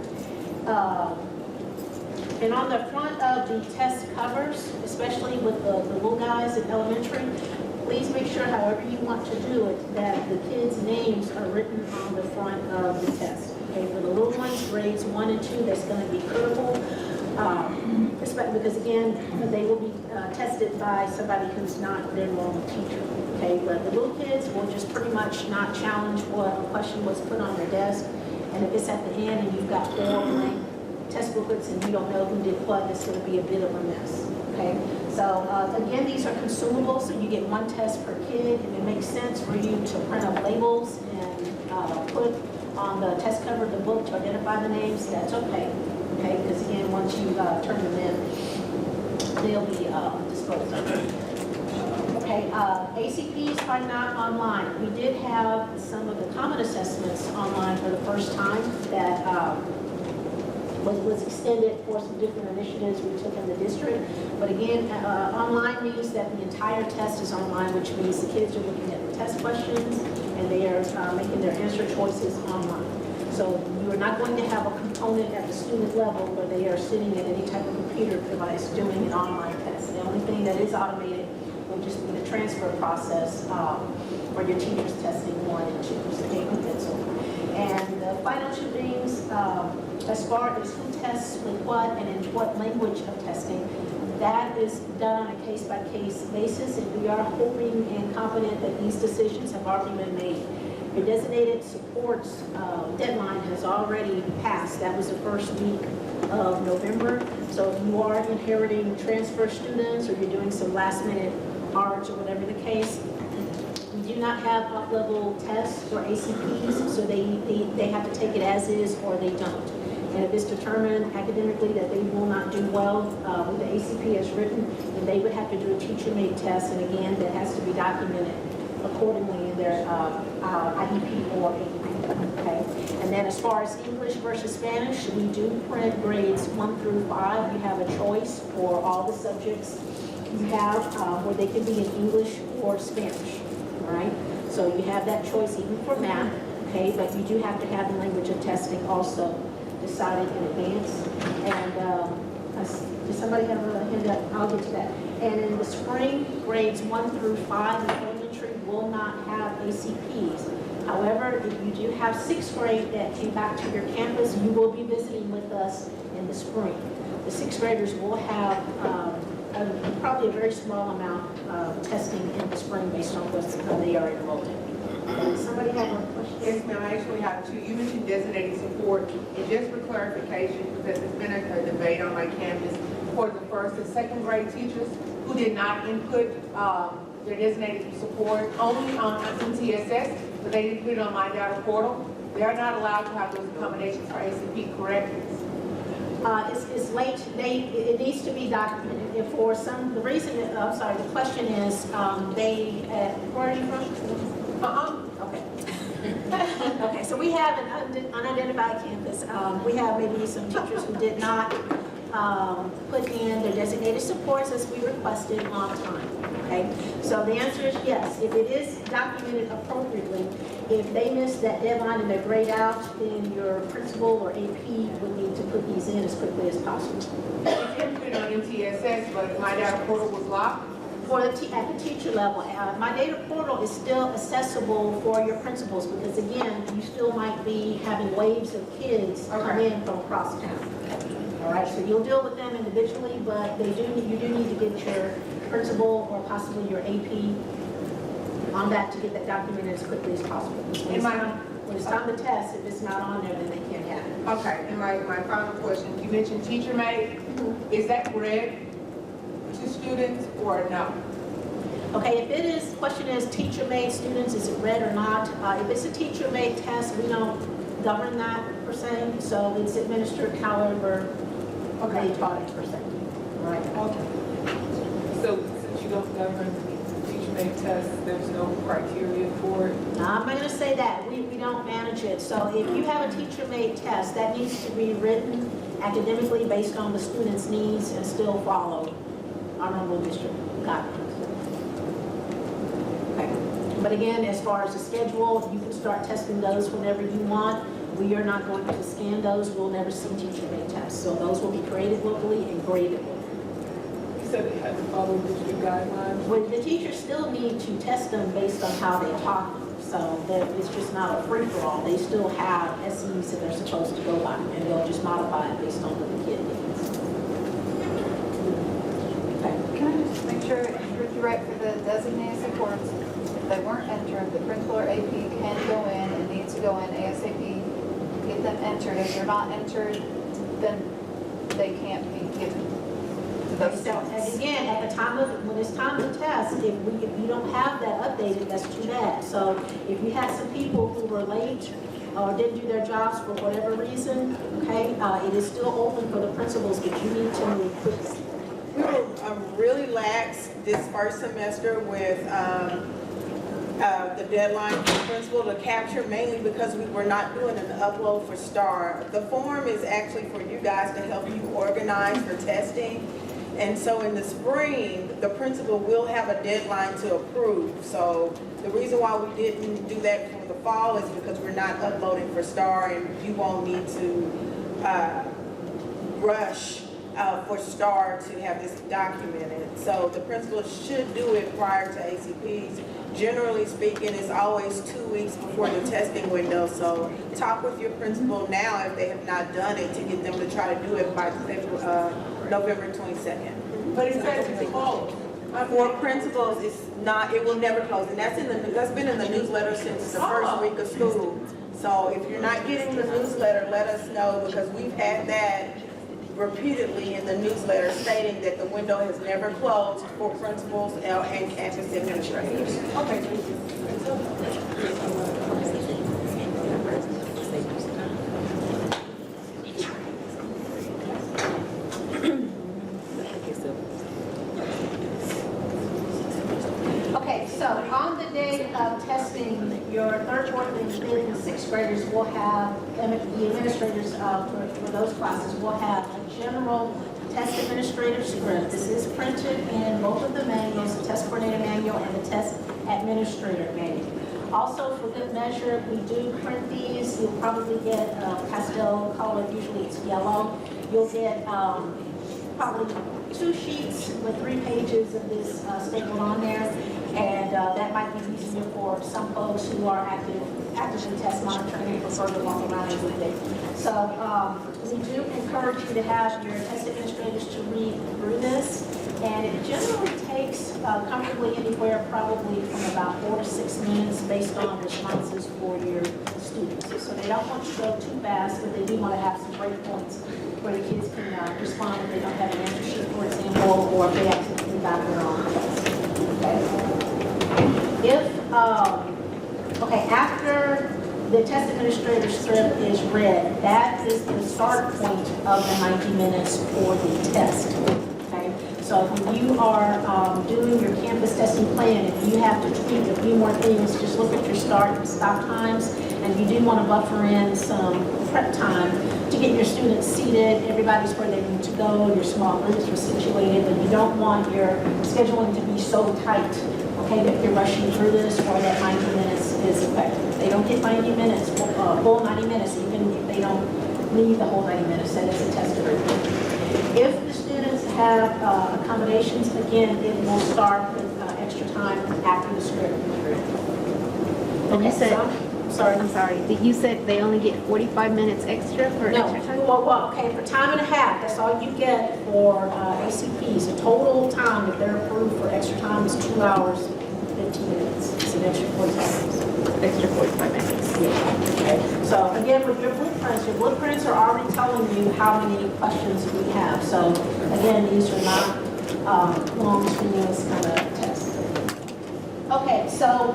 And on the front of the test covers, especially with the little guys in elementary, please make sure, however you want to do it, that the kids' names are written on the front of the test. Okay, for the little ones, grades 1 and 2, that's going to be critical, especially because again, they will be tested by somebody who's not their normal teacher. Okay, but the little kids will just pretty much not challenge what a question was put on their desk, and if it's at the end and you've got 4 blank test booklets and you don't know who did what, it's going to be a bit of a mess. Okay, so again, these are consumable, so you get 1 test per kid. If it makes sense for you to print up labels and put on the test cover of the book to identify the names, that's okay. Okay, because again, once you turn them in, they'll be disposed of. Okay, ACPs are not online. We did have some of the common assessments online for the first time that was extended for some different initiatives we took in the district. But again, online means that the entire test is online, which means the kids are looking at the test questions and they are making their answer choices online. So you are not going to have a component at the student level where they are sitting at any type of computer device doing an online test. The only thing that is automated will just be the transfer process for your teachers testing 1 and 2, so paper and pencil. And the final 2 things, as far as who tests with what and in what language of testing, That is done on a case-by-case basis, and we are hoping and confident that these decisions have already been made. Your designated supports deadline has already passed. That was the first week of November. So if you are inheriting transfer students or you're doing some last-minute ARDs or whatever the case, we do not have up-level tests or ACPs, so they have to take it as is or they don't. And if it's determined academically that they will not do well with the ACP as written, then they would have to do a teacher-made test, and again, that has to be documented accordingly in their IEP or AEP, okay? And then as far as English versus Spanish, we do print grades 1 through 5. You have a choice for all the subjects you have, where they can be in English or Spanish, right? So you have that choice even for math, okay? But you do have to have the language of testing also decided in advance. And does somebody have a hand up? I'll get to that. And in the spring, grades 1 through 5 in elementary will not have ACPs. However, if you do have 6th grade that came back to your campus, you will be visiting with us in the spring. The 6th graders will have probably a very small amount of testing in the spring based on what they are enrolled in. Somebody have a question? Yes, ma'am, I actually have two. You mentioned designated support, and just for clarification, because there's been a debate on my campus for the 1st and 2nd grade teachers who did not input their designated support only on MTSS, but they didn't put it on My Data Portal. They are not allowed to have those accommodations for ACP, correct? It's late. It needs to be documented. And for some, the reason, I'm sorry, the question is, where are you from? Okay. Okay, so we have an unidentified campus. We have maybe some teachers who did not put in their designated supports as we requested on time, okay? So the answer is yes. If it is documented appropriately, if they miss that deadline and they're grayed out, then your principal or AP would need to put these in as quickly as possible. You didn't put it on MTSS, but My Data Portal was locked? At the teacher level, My Data Portal is still accessible for your principals because again, you still might be having waves of kids come in from across town. All right, so you'll deal with them individually, but you do need to get your principal or possibly your AP on that to get that documented as quickly as possible. When it's time to test, if it's not on there, then they can't have it. Okay, and my final question, you mentioned teacher made. Is that read to students or no? Okay, if it is, question is teacher-made students, is it read or not? If it's a teacher-made test, we don't govern that per se, so it's administered however they taught it per se. Right. Okay. So since you don't govern teacher-made tests, there's no criteria for it? Now, I'm not going to say that. We don't manage it. So if you have a teacher-made test, that needs to be written academically based on the student's needs and still follow our normal district guidelines. Okay. But again, as far as the schedule, you can start testing those whenever you want. We are not going to scan those. We'll never see teacher-made tests. So those will be created locally and graded locally. You said they had to follow district guidelines? Well, the teachers still need to test them based on how they taught them. So that it's just not a free-for-all. They still have SEs that they're supposed to go by, and they'll just modify it based on what the kid needs. Okay. Can I just make sure you're right for the designated supports? If they weren't entered, the principal or AP can go in and needs to go in ASAP, get them entered. If they're not entered, then they can't be given to those So, and students. again, at the time of, when it's time to test, if you don't have that updated, that's too bad. So if you had some people who were late or didn't do their jobs for whatever reason, okay, it is still open for the principals, but you need to move quickly. We were really lax this first semester with the deadline for the principal to capture, mainly because we were not doing an upload for STAR. The form is actually for you guys to help you organize for testing. And so in the spring, the principal will have a deadline to approve. So the reason why we didn't do that for the fall is because we're not uploading for STAR, and you won't need to rush for STAR to have this documented. So the principal should do it prior to ACPs. Generally speaking, it's always 2 weeks before the testing window. So talk with your principal now if they have not done it to get them to try to do it by November 22nd. But it says it's closed. For principals, it's not, it will never close, and that's been in the newsletter since the first week of school. So if you're not getting the newsletter, let us know, because we've had that repeatedly in the newsletter stating that the window has never closed for principals and campus administrators. Okay. Okay, so on the day of testing, your third, fourth, and fifth, and sixth graders will have, and the administrators for those classes will have a general test administrator script. This is printed in both of the manuals, the test coordinator manual and the test administrator manual. Also, for good measure, we do print these. You'll probably get pastel color, usually it's yellow. You'll get probably 2 sheets with 3 pages of this stapled on there. And that might be easier for some folks who are actively test monitoring and prefer to walk around every day. So we do encourage you to have your test administrators to read through this. And it generally takes comfortably anywhere probably from about 4 to 6 minutes based on responses for your students. So they don't want you to go too fast, but they do want to have some break points where the kids can respond if they don't have an answer sheet, for example, or if they accidentally got their own test. Okay. Okay, after the test administrator script is read, that is the start point of the 90 minutes for the test. Okay, so if you are doing your campus testing plan, if you have to tweak a few more things, just look at your start and stop times, and you do want to buffer in some prep time to get your students seated, everybody's where they need to go, your small groups are situated, but you don't want your scheduling to be so tight, okay, that you're rushing through this or that 90 minutes is effective. They don't get 90 minutes, full 90 minutes, even if they don't need the whole 90 minutes, that is a test group. If the students have accommodations, again, it will start with extra time after the script is read. And you said, I'm sorry. You said they only get 45 minutes extra for No, extra time? well, okay, for time and a half, that's all you get for ACPs. The total time, if they're approved for extra time, is 2 hours, 15 minutes. It's an extra 45 minutes. Extra 45 minutes. Yeah, okay. So again, with your blueprints are already telling you how many questions we have. So again, these are not long, strenuous kind of tests. Okay, so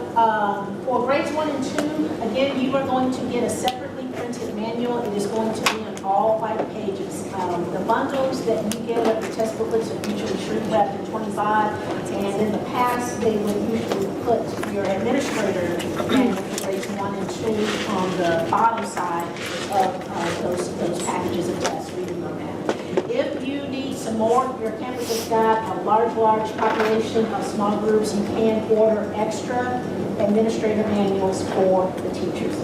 for grades 1 and 2, again, you are going to get a separately printed manual. It is going to be in all 5 pages. The bundles that you get of the test booklets are usually shrink wrapped in 25, and in the past, they would usually put your administrator manual for grades 1 and 2 on the bottom side of those packages of tests, reading them out. If you need some more, your campus has got a large population of small groups. You can order extra administrative manuals for the teachers.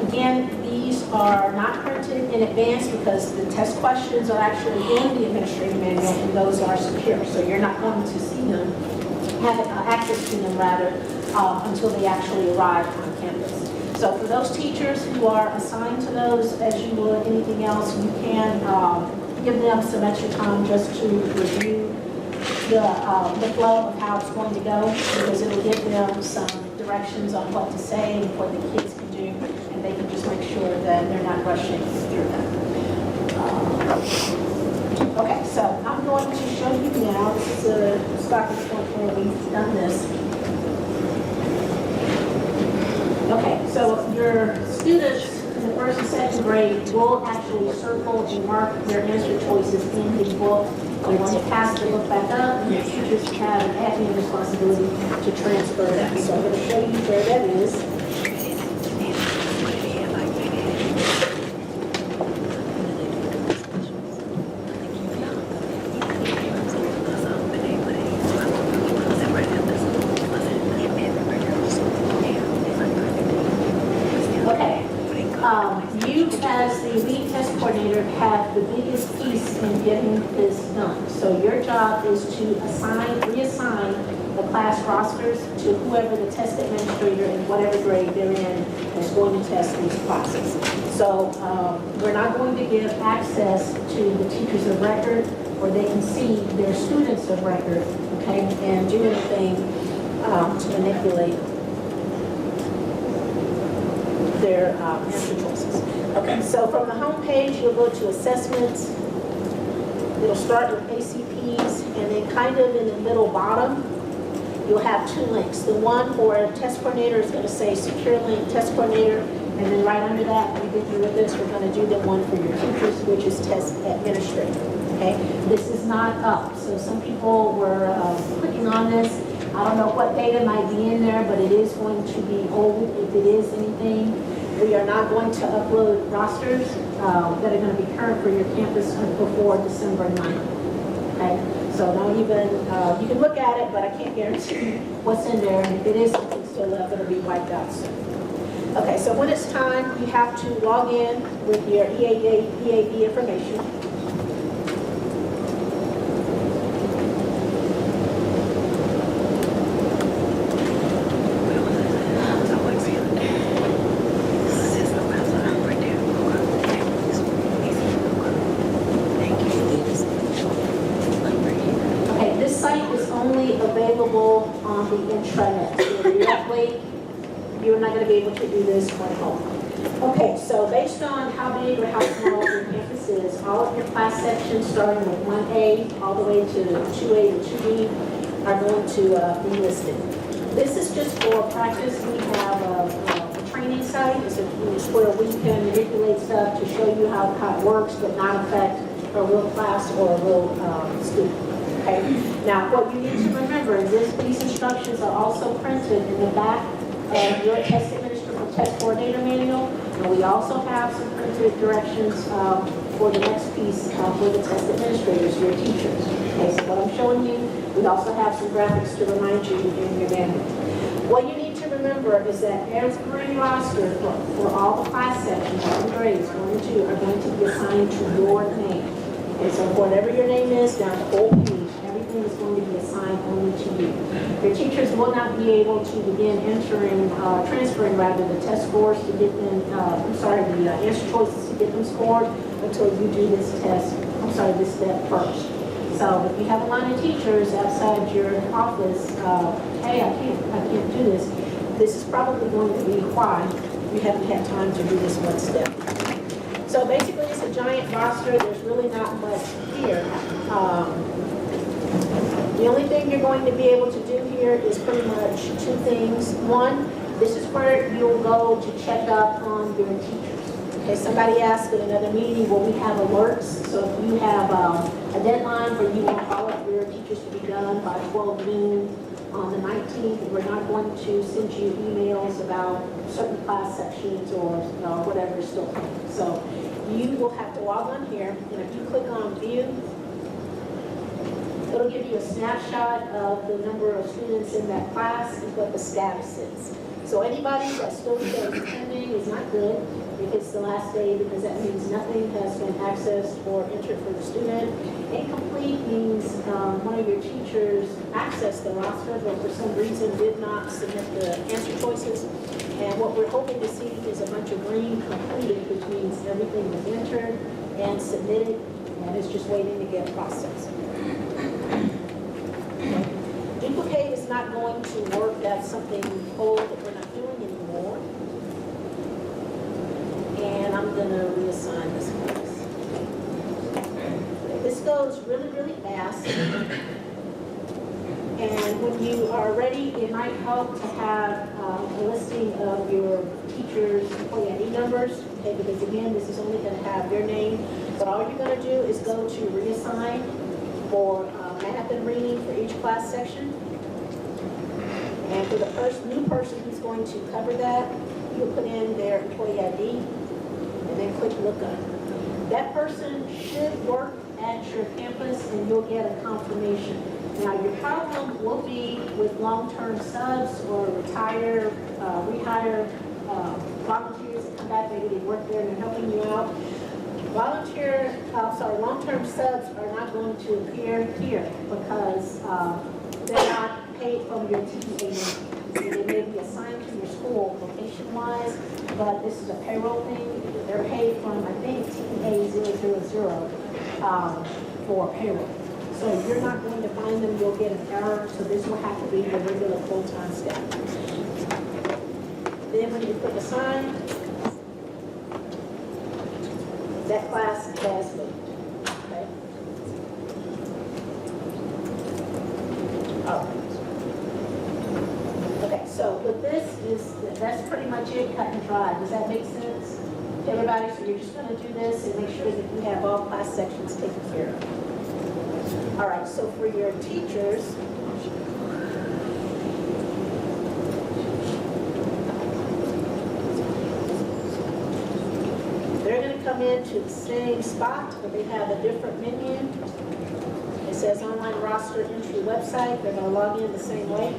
Again, these are not printed in advance because the test questions are actually in the administrative manual and those are secure. So you're not going to see them, have access to them rather, until they actually arrive on campus. So for those teachers who are assigned to those, as you would anything else, you can give them some extra time just to review the flow of how it's going to go, because it'll give them some directions on what to say and what the kids can do, and they can just make sure that they're not rushing through them. Okay, so I'm going to show you now, this is a starting point where we've done this. Okay, so your students in the first and second grade will actually circle and mark their answer choices in the book. And when they pass the book back up, the teachers have an admin responsibility to transfer that. So I'm going to show you where that is. You as the lead test coordinator have the biggest piece in getting this done. So your job is to reassign the class rosters to whoever the test administrator in whatever grade they're in is going to test these classes. So we're not going to give access to the teachers of record where they can see their students of record, okay, and do anything to manipulate their answer choices. Okay, so from the home page, you'll go to assessments. It'll start with ACPs, and then kind of in the middle bottom, you'll have two links. The one for test coordinator is going to say secure link test coordinator, and then right under that, when we get through with this, we're going to do the one for your teachers, which is test administrator. Okay, this is not up. So some people were clicking on this. I don't know what data might be in there, but it is going to be old if it is anything. We are not going to upload rosters that are going to be current for your campus before December 9th. Okay, so don't even, you can look at it, but I can't guarantee what's in there. And if it is something still left, it'll be wiped out soon. Okay, so when it's time, you have to log in with your EAD information. Available on the intranet. So directly, you're not going to be able to do this from home. Okay, so based on how big or how small your campus is, all of your class sections starting with 1A all the way to 2A and 2B are going to be listed. This is just for practice. We have a training site. It's where we can manipulate stuff to show you how it works, but not affect a real class or a real student. Okay. Now, what you need to remember is these instructions are also printed in the back of your test administrator test coordinator manual, and we also have some printed directions for the next piece for the test administrators, your teachers. Okay, so what I'm showing you, we also have some graphics to remind you in your manual. What you need to remember is that every roster for all the class sections, all the grades, 1 and 2, are going to be assigned to your name. Okay, so whatever your name is, down the whole page, everything is going to be assigned only to you. Your teachers will not be able to begin transferring rather the test scores to get them, the answer choices to get them scored until you do this this step first. So if you have a line of teachers outside your office, hey, I can't do this, this is probably going to be why you haven't had time to do this one step. So basically it's a giant roster, there's really not much here. The only thing you're going to be able to do here is pretty much 2 things. One, this is where you'll go to check up on your teachers. Okay, somebody asked at another meeting, will we have alerts? So if you have a deadline where you want all of your teachers to be done by 12 noon on the 19th, we're not going to send you emails about certain class sections or whatever is still pending. So you will have to log on here, and if you click on view, it'll give you a snapshot of the number of students in that class and what the status is. So anybody that still says pending is not good if it's the last day, because that means nothing has been accessed or entered for the student. Incomplete means one of your teachers accessed the roster, but for some reason did not submit the answer choices. And what we're hoping to see is a bunch of green completed, which means everything was entered and submitted, and it's just waiting to get processed. Duplicate is not going to work. That's something old that we're not doing anymore. And I'm going to reassign this class. This goes really, really fast. And when you are ready, it might help to have a listing of your teachers' employee ID numbers. Okay, because again, this is only going to have your name. But all you're going to do is go to reassign for math and reading for each class section. And for the first new person who's going to cover that, you'll put in their employee ID and then click look up. That person should work at your campus and you'll get a confirmation. Now your problem will be with long-term subs or rehire volunteers that come back, maybe they work there and they're helping you out. Long-term subs are not going to appear here because they're not paid from your TPA money. They may be assigned to your school location-wise, but this is a payroll thing. They're paid from, I think, TPA 000 for payroll. So if you're not going to find them, you'll get an error, so this will have to be your regular full-time staff. Then when you click assign, that class has moved, okay? All right. Okay, so with this, that's pretty much it, cut and dry. Does that make sense to everybody? So you're just gonna do this and make sure that you have all class sections taken care of. All right, so for your teachers, they're going to come into the same spot, but they have a different menu. It says online roster entry website. They're going to log in the same way.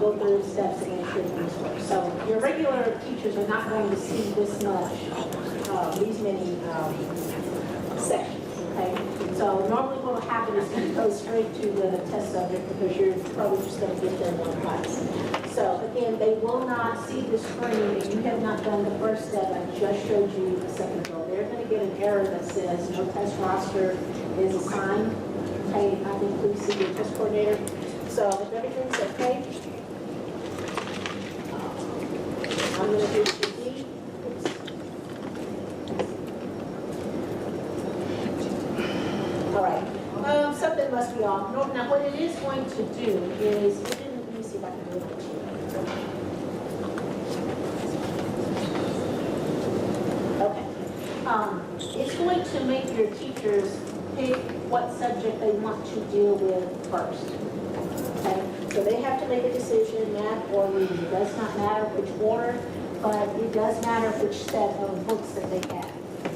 Go through steps and make sure things work. So your regular teachers are not going to see this much, these many sections, okay? So normally what will happen is going to go straight to the test subject because you're probably just going to get there in one class. So again, they will not see the screen if you have not done the first step I just showed you a second ago. They're going to get an error that says no test roster is assigned. Okay, I think please see your test coordinator. So if everything's okay, I'm going to do CD. All right. Something must be off. No, now, what it is going to do is, let me see if I can do it. Okay. It's going to make your teachers pick what subject they want to deal with first. Okay? So they have to make a decision, math or reading. It does not matter which order, but it does matter which set of books that they have.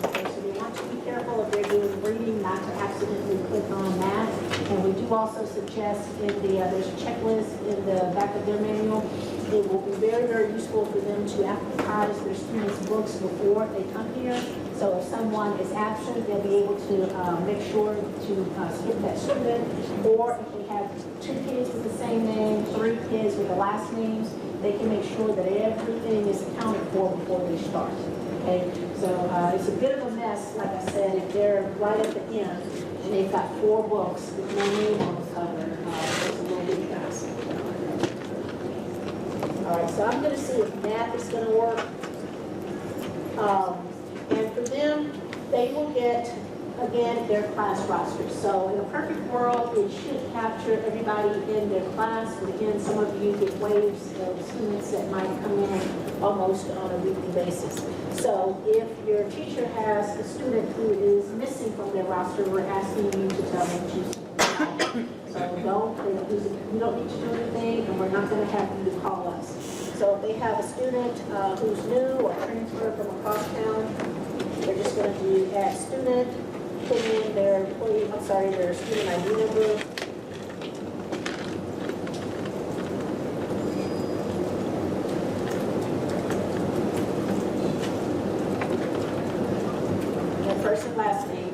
Okay, so they want to be careful if they're doing reading, not to accidentally click on math. And we do also suggest in there's a checklist in the back of their manual. It will be very, very useful for them to advertise their students' books before they come here. So if someone is absent, they'll be able to make sure to skip that student. Or if we have 2 kids with the same name, 3 kids with the last names, they can make sure that everything is accounted for before they start. Okay, so it's a bit of a mess, like I said, if they're right at the end and they've got 4 books with no name on the cover. It's a little bit mess. All right, so I'm going to see if math is going to work. And for them, they will get, again, their class roster. So in a perfect world, it should capture everybody in their class. But again, some of you get waves of students that might come in almost on a weekly basis. So if your teacher has a student who is missing from their roster, we're asking you to tell them to. So you don't need to do anything, and we're not going to have you to call us. So if they have a student who's new or transferred from across town, they're just going to do add student, put in their their student ID number. Their first and last name.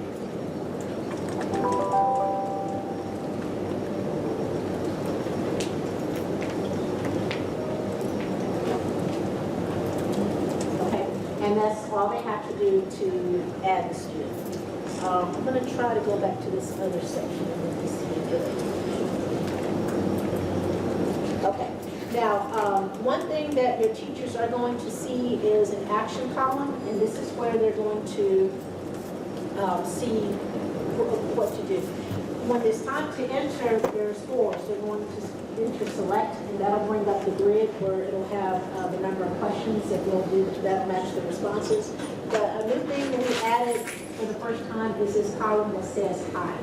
And that's all they have to do to add the student. I'm going to try to go back to this other section and let me see it. Okay. Now, one thing that your teachers are going to see is an action column, and this is where they're going to see what to do. When it's time to enter their scores, they're going to enter select, and that'll bring up the grid where it'll have the number of questions that they'll do that'll match the responses. a new thing that we added for the first time is this column that says hide.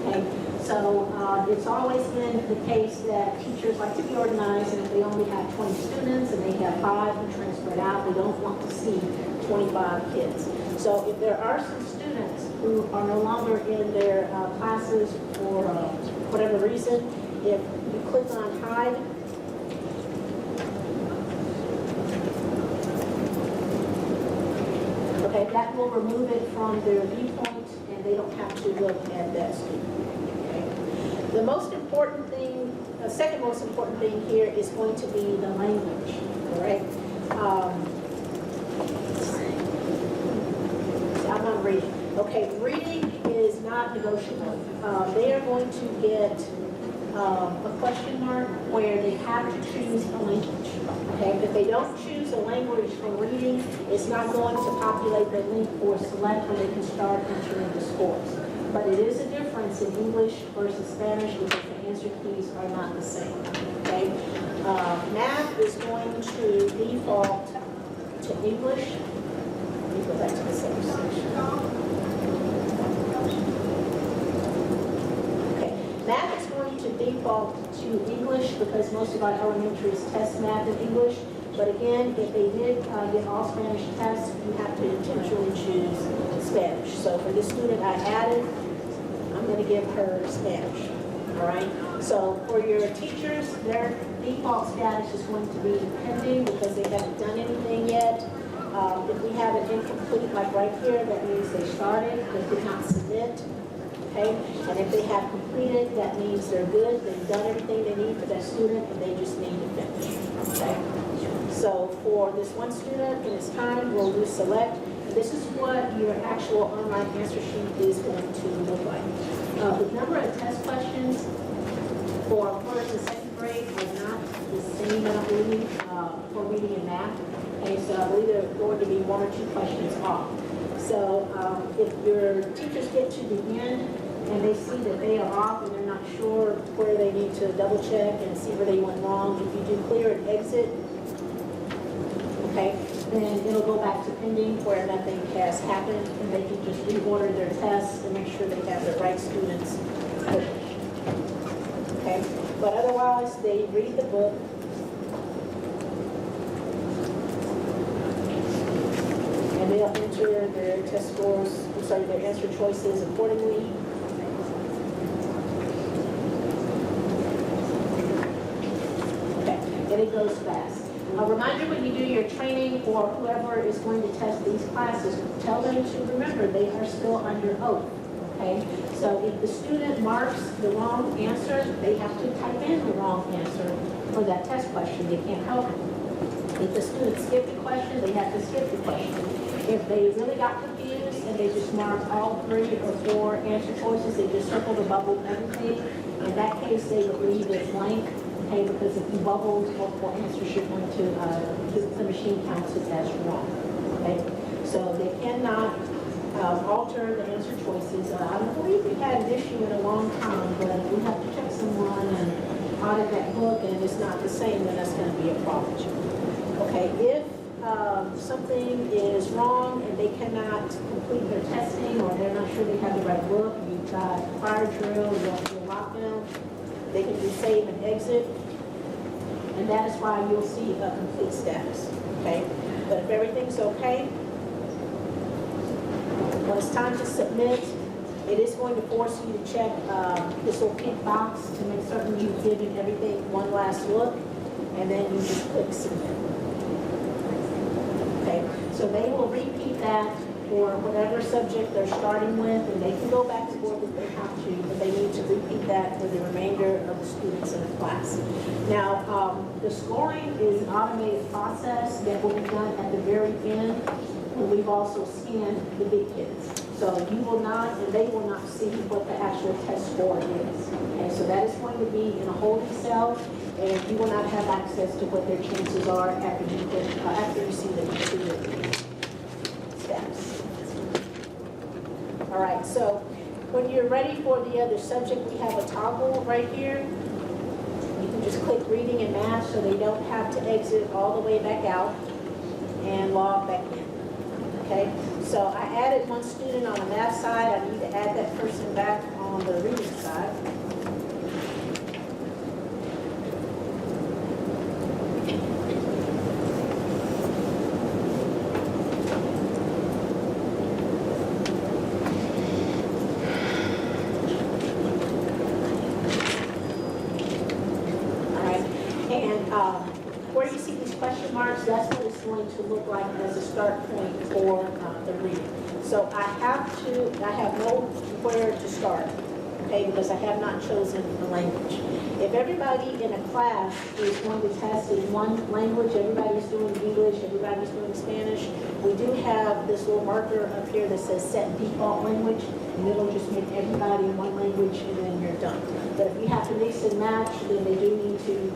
Okay, so it's always been the case that teachers like to be organized, and if they only have 20 students and they have 5 who transferred out, they don't want to see 25 kids. So if there are some students who are no longer in their classes for whatever reason, if you click on hide, okay, that will remove it from their viewpoint and they don't have to look at that student. Okay. The most important thing, the second most important thing here is going to be the language, all right? I'm on reading. Okay, reading is not negotiable. They are going to get a question mark where they have to choose a language. Okay, if they don't choose a language for reading, it's not going to populate the link or select where they can start entering the scores. But it is a difference in English versus Spanish because the answer keys are not the same. Okay, math is going to default to English. Let me go back to the same section. Okay, math is going to default to English because most of our elementaries test math in English. But again, if they did get all Spanish tests, you have to intentionally choose Spanish. So for this student I added, I'm going to give her Spanish. All right. So for your teachers, their default status is going to be pending because they haven't done anything yet. If we have it incomplete, like right here, that means they started, they did not submit. Okay, and if they have completed, that means they're good, they've done everything they need for that student, and they just need to finish. Okay, so for this one student, when it's time, we'll do select. And this is what your actual online answer sheet is going to look like. The number of test questions for first and second grade are not the same, I don't believe, for reading and math. Okay, so I believe there are going to be 1 or 2 questions off. So if your teachers get to the end and they see that they are off and they're not sure where they need to double check and see where they went wrong, if you do clear and exit, okay, then it'll go back to pending where nothing has happened and they can just reorder their tests and make sure they have the right students. Okay, but otherwise they read the book. And they'll enter their test scores, their answer choices accordingly. Okay, and it goes fast. A reminder when you do your training or whoever is going to test these classes, tell them to remember they are still under oath. Okay, so if the student marks the wrong answer, they have to type in the wrong answer for that test question. They can't help it. If the student skipped the question, they have to skip the question. If they really got confused and they just marked all 3 or 4 answer choices, they just circled or bubbled everything, in that case, they would leave it blank, okay, because if you bubbled multiple answers, you're going to, the machine counts it as wrong, okay? So they cannot alter the answer choices. I don't believe we had an issue in a long time, but if we have to check someone and audit that book and it's not the same, then that's going to be a problem. Okay, if something is wrong and they cannot complete their testing or they're not sure they have the right book, you've got fire drill, you have to lockdown, they can do save and exit, and that is why you'll see a complete status, okay? But if everything's okay, when it's time to submit, it is going to force you to check this little pink box to make certain you've given everything one last look, and then you just click submit. Okay, so they will repeat that for whatever subject they're starting with, and they can go back to work if they have to, but they need to repeat that for the remainder of the students in the class. Now, the scoring is an automated process that will be done at the very end, and we've also scanned the big kids. So you will not, and they will not see what the actual test score is. Okay, so that is going to be in a holding cell, and you will not have access to what their chances are after you see the completed steps. All right, so when you're ready for the other subject, we have a toggle right here. You can just click reading and math so they don't have to exit all the way back out and log back in. Okay, okay? So I added one student on the math side, I need to add that person back on the reading side. All right, and where you see these question marks, that's what it's going to look like as a start point for the reading. So I have nowhere to start, okay, because I have not chosen the language. If everybody in a class is going to test in one language, everybody's doing English, everybody's doing Spanish, we do have this little marker up here that says set default language, and it'll just make everybody in one language, and then you're done. But if you have to mix and match, then they do need to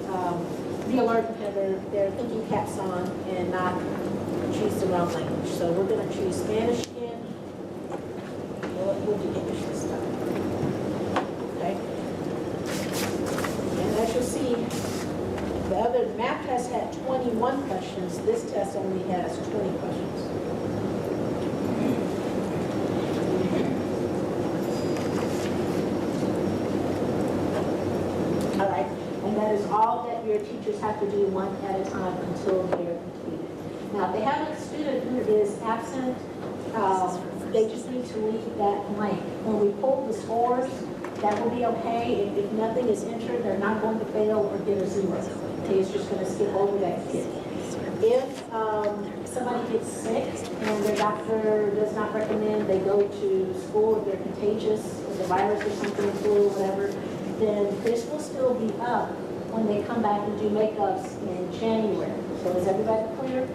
be alert and have their thinking caps on and not choose the wrong language. So we're going to choose Spanish again. We'll do English this time. Okay. And as you'll see, the other math test had 21 questions. This test only has 20 questions. All right. And that is all that your teachers have to do one at a time until they're completed. Now, if they have a student who is absent, they just need to leave that blank. When we pull the scores, that will be okay. If nothing is entered, they're not going to fail or get a zero. Okay, it's just going to skip over that kid. If somebody gets sick and their doctor does not recommend they go to school, if they're contagious, with a virus or something, flu, whatever, then this will still be up when they come back and do makeups in January. So is everybody clear?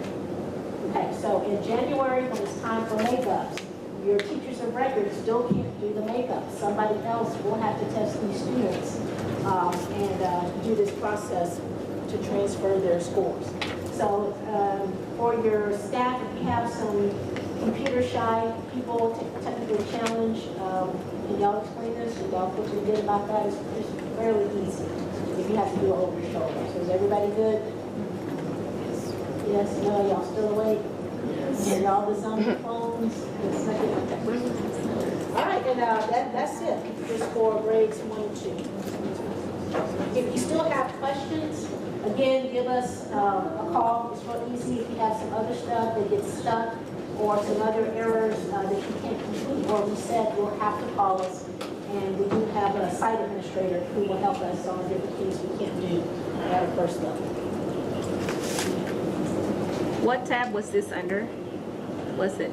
Okay, so in January, when it's time for makeups, your teachers of record still can't do the makeup. Somebody else will have to test these students and do this process to transfer their scores. So for your staff, if you have some computer shy people, technically challenged, can y'all explain this? Can y'all feel good about that? It's fairly easy if you have to do it over your shoulder. So is everybody good? Yes, no, y'all still awake? Yes. Y'all was on your phones? Yes, okay. All right, and that's it, just for grades 1 and 2. If you still have questions, again, give us a call. It's real easy. If you have some other stuff that gets stuck or some other errors that you can't complete or reset, you'll have to call us. And we do have a site administrator who will help us on different things we can't do at a first level. What tab was this under? Was it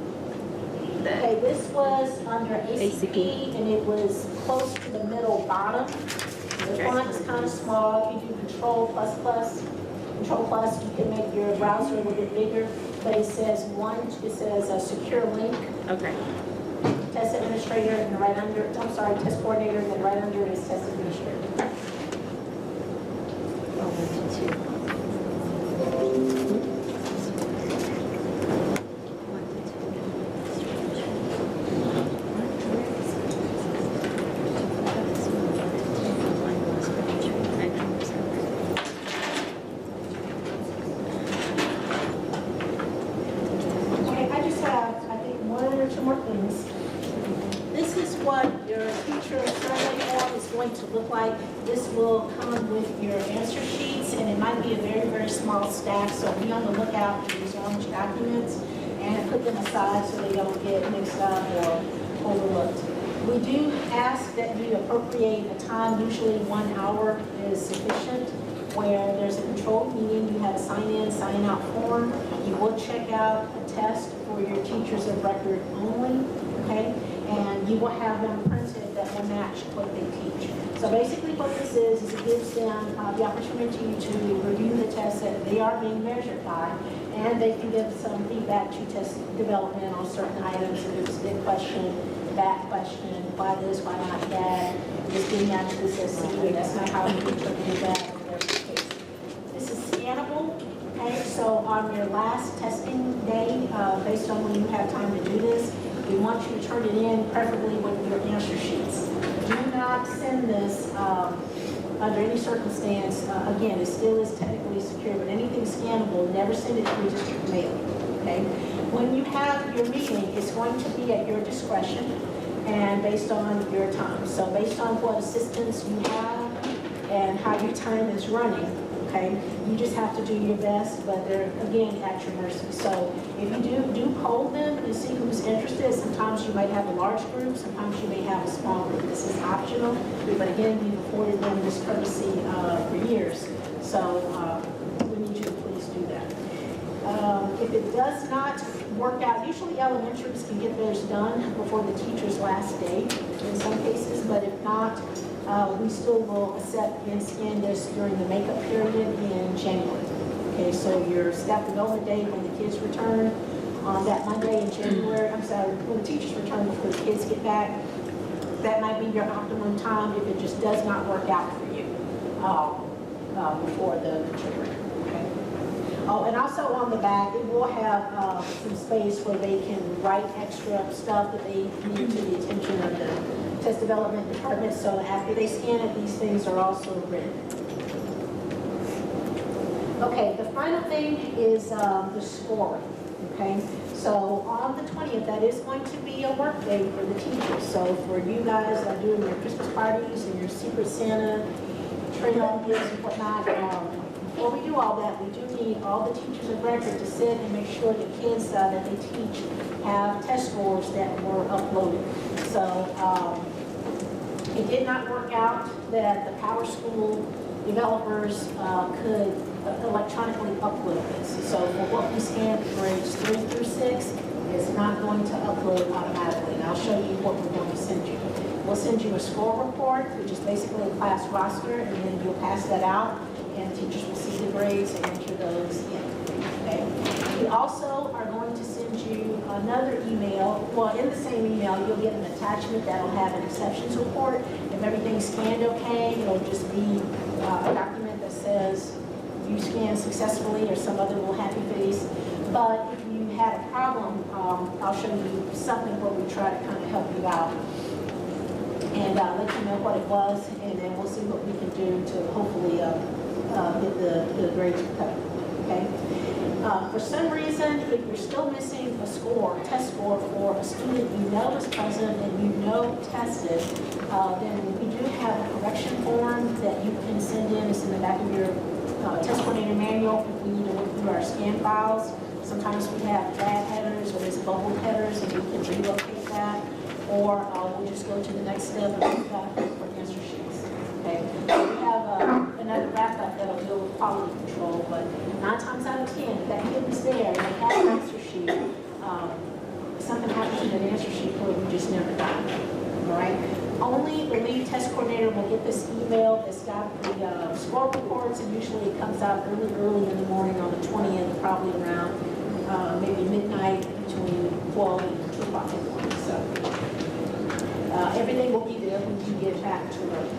Okay, the this was under ACP, and it was close to the middle bottom. The Okay. font is kind of small. If you do Control plus, you can make your browser a little bit bigger. But it says a secure link, okay? test administrator, and right under, test coordinator, and then right under it is test administrator. Okay, I just have, I think, one or two more things. This is what your teacher survey form is going to look like. This will come with your answer sheets, and it might be a very, very small stack, so be on the lookout for these orange documents and put them aside so they don't get mixed up or overlooked. We do ask that you appropriate a time, usually 1 hour is sufficient, where there's a controlled meeting, you have a sign-in, sign-out form. You will check out a test for your teachers of record only, okay? And you will have them printed that will match what they teach. So basically what this is it gives them the opportunity to review the tests that they are being measured by, and they can give some feedback to test development on certain items. If it's a good question, that question, why this, why not that, just getting out to this SC, that's not how we interpret that. This is scannable, okay? So on your last testing day, based on when you have time to do this, we want you to turn it in, preferably with your answer sheets. Do not send this under any circumstance. Again, it still is technically secure, but anything scannable, never send it through district mail, okay? When you have your meeting, it's going to be at your discretion and based on your time. So based on what assistance you have and how your time is running, okay, you just have to do your best, but they're, again, at your mercy. So if you do poll them and see who's interested, sometimes you might have a large group, sometimes you may have a small group. This is optional, but again, we've afforded them this courtesy for years. So we need you to please do that. If it does not work out, usually elementaries can get theirs done before the teacher's last day in some cases, but if not, we still will accept and scan this during the makeup period in January. Okay, so your staff development day when the kids return on that Monday in January, I'm sorry, when the teachers return before the kids get back, that might be your optimum time if it just does not work out for you before the children. Okay. Oh, and also on the back, it will have some space where they can write extra stuff that they need to the attention of the test development department. So after they scan it, these things are also written. Okay, the final thing is the scoring. Okay, so on the 20th, that is going to be a work day for the teachers. So for you guys that are doing your Christmas parties and your Secret Santa, trail gifts and whatnot, before we do all that, we do need all the teachers of record to sit and make sure the kids that they teach have test scores that were uploaded. So it did not work out that the Power School developers could electronically upload this. So for what we scanned grades 3 through 6, it's not going to upload automatically. And I'll show you what we're going to send you. We'll send you a score report, which is basically a class roster, and then you'll pass that out, and teachers will see the grades and enter those in. Okay. We also are going to send you another email. Well, in the same email, you'll get an attachment that'll have an exceptions report. If everything's scanned okay, it'll just be a document that says you scanned successfully or some other little happy face. But if you had a problem, I'll show you something where we try to kind of help you out and let you know what it was, and then we'll see what we can do to hopefully get the grades cut. Okay. For some reason, if you're still missing a score, test score for a student you know is present and you know tested, then we do have a correction form that you can send in. It's in the back of your test coordinator manual. If we need to look through our scan files, sometimes we have bad headers or there's bubble headers, and we can relocate that. Or we'll just go to the next step and look back for answer sheets. Okay. So we have another backup that'll deal with quality control, but 9 times out of 10, if that kid is there and they have an answer sheet, something happens to that answer sheet where we just never got it. All right. Only the lead test coordinator will get this email that's got the score reports, and usually it comes out early in the morning on the 20th, probably around maybe midnight, between 12 and 2 o'clock in the morning. So everything will be there when you get back to work.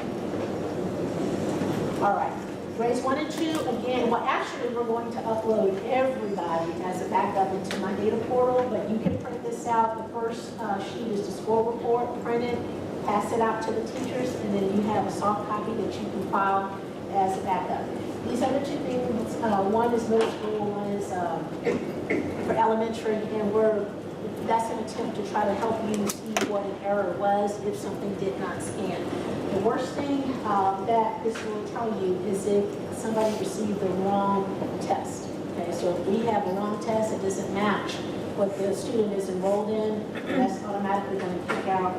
All right. Grades 1 and 2, again, well, actually, we're going to upload everybody as a backup into my data portal, but you can print this out. The first sheet is the score report, print it, pass it out to the teachers, and then you have a soft copy that you can file as a backup. These other two things, one is middle school, one is for elementary, and that's an attempt to try to help you see what an error was if something did not scan. The worst thing that this will tell you is if somebody received the wrong test. Okay, so if we have a wrong test that doesn't match what the student is enrolled in, that's automatically going to kick out,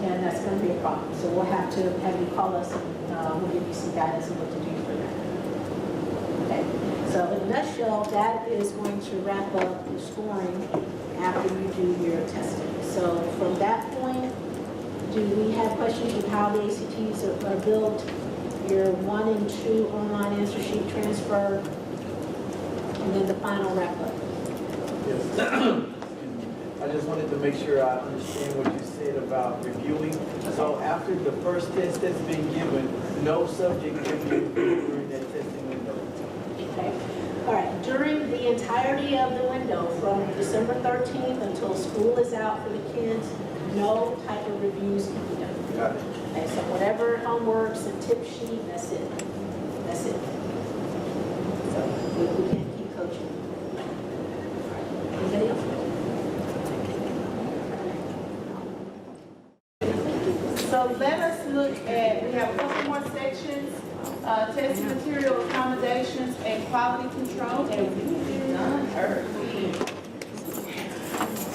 and that's going to be a problem. So we'll have to have you call us, and we'll give you some guidance on what to do for that. Okay, so in a nutshell, that is going to wrap up the scoring after you do your testing. So from that point, do we have questions of how the ACTs are built, your 1 and 2 online answer sheet transfer, and then the final wrap-up? Yes. I just wanted to make sure I understand what you said about reviewing. So after the first test that's been given, no subject can be reviewed during that testing window. Okay. All right. During the entirety of the window, from December 13th until school is out for the kids, no type of reviews can be done. Got it. Okay, so whatever homeworks and tip sheet, that's it. That's it. So we can't keep coaching. Anybody else? So let us look at, we have a couple more sections, testing material accommodations and quality control, and we will be done early.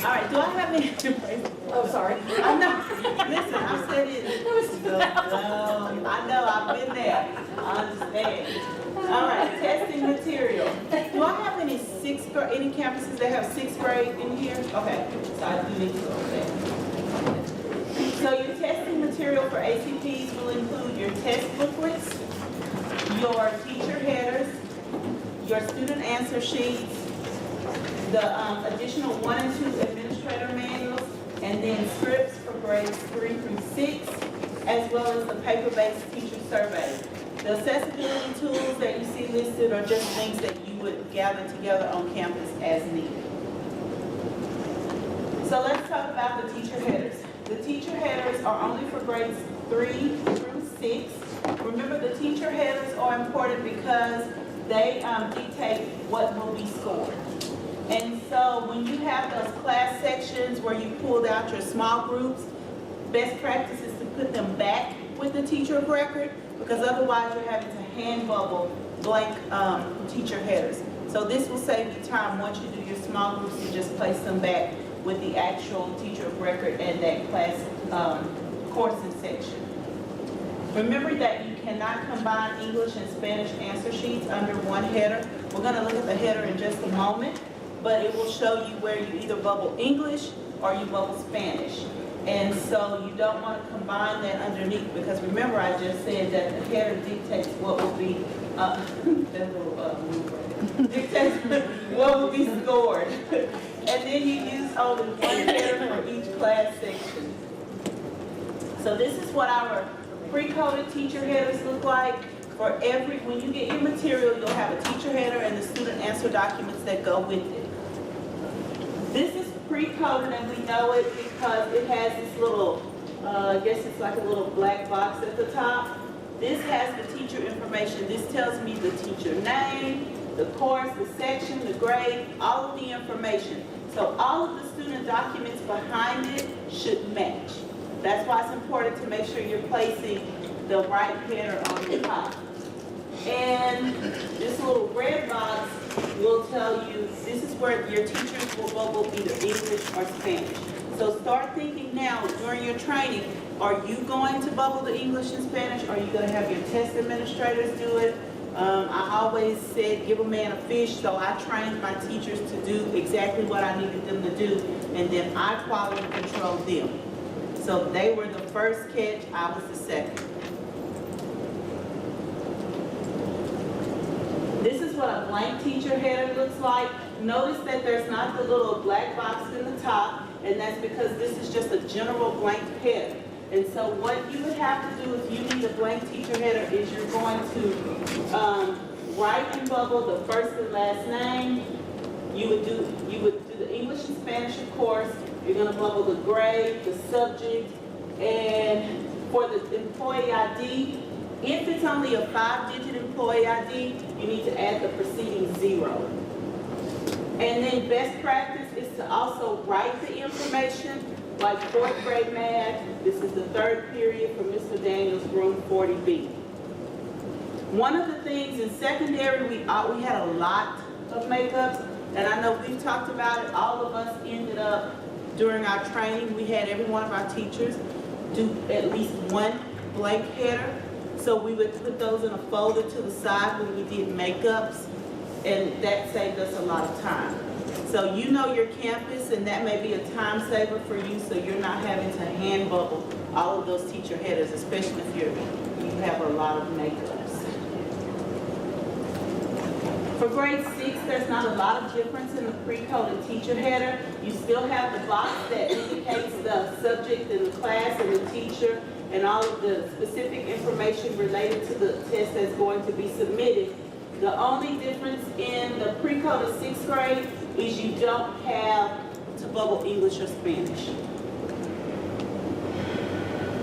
All right, do I have any? Oh, sorry. I know, listen, I said it. I know, I've been there, I understand. All right, testing material. Do I have any any campuses that have sixth grade in here? Okay, so I do need to go there. So your testing material for ACPs will include your test booklets, your teacher headers, your student answer sheets, the additional 1 and 2 administrator manuals, and then scripts for grades 3 through 6, as well as the paper-based teacher survey. The accessibility tools that you see listed are just things that you would gather together on campus as needed. So let's talk about the teacher headers. The teacher headers are only for grades 3 through 6. Remember, the teacher headers are important because they dictate what will be scored. And so when you have those class sections where you pulled out your small groups, best practice is to put them back with the teacher of record, because otherwise you're having to hand bubble blank teacher headers. So this will save you time once you do your small groups to just place them back with the actual teacher of record and that class coursing section. Remember that you cannot combine English and Spanish answer sheets under one header. We're going to look at the header in just a moment, but it will show you where you either bubble English or you bubble Spanish. And so you don't want to combine that underneath, because remember I just said that the header dictates what will be, dictates what will be scored. And then you use only one header for each class section. So this is what our pre-coded teacher headers look like. For every, when you get your material, you'll have a teacher header and the student answer documents that go with it. This is pre-coded, and we know it because it has this little, I guess it's like a little black box at the top. This has the teacher information. This tells me the teacher name, the course, the section, the grade, all of the information. So all of the student documents behind it should match. That's why it's important to make sure you're placing the right header on the top. And this little red box will tell you this is where your teachers will bubble either English or Spanish. So start thinking now during your training, are you going to bubble the English and Spanish? Are you going to have your test administrators do it? I always said give a man a fish, so I trained my teachers to do exactly what I needed them to do, and then I quality controlled them. So they were the first catch, I was the second. This is what a blank teacher header looks like. Notice that there's not the little black box in the top, and that's because this is just a general blank header. And so what you would have to do if you need a blank teacher header is you're going to write and bubble the first and last name. You would do the English and Spanish, of course. You're going to bubble the grade, the subject, and for the employee ID, if it's only a 5-digit employee ID, you need to add the preceding 0. And then best practice is to also write the information, like 4th grade math. This is the 3rd period for Mr. Daniels, room 40B. One of the things in secondary, we had a lot of makeups, and I know we've talked about it. All of us ended up, during our training, we had every one of our teachers do at least one blank header. So we would put those in a folder to the side when we did makeups, and that saved us a lot of time. So you know your campus, and that may be a time saver for you, so you're not having to hand bubble all of those teacher headers, especially if you have a lot of makeups. For grade 6, there's not a lot of difference in the pre-coded teacher header. You still have the box that indicates the subject and the class and the teacher and all of the specific information related to the test that's going to be submitted. The only difference in the pre-coded 6th grade is you don't have to bubble English or Spanish.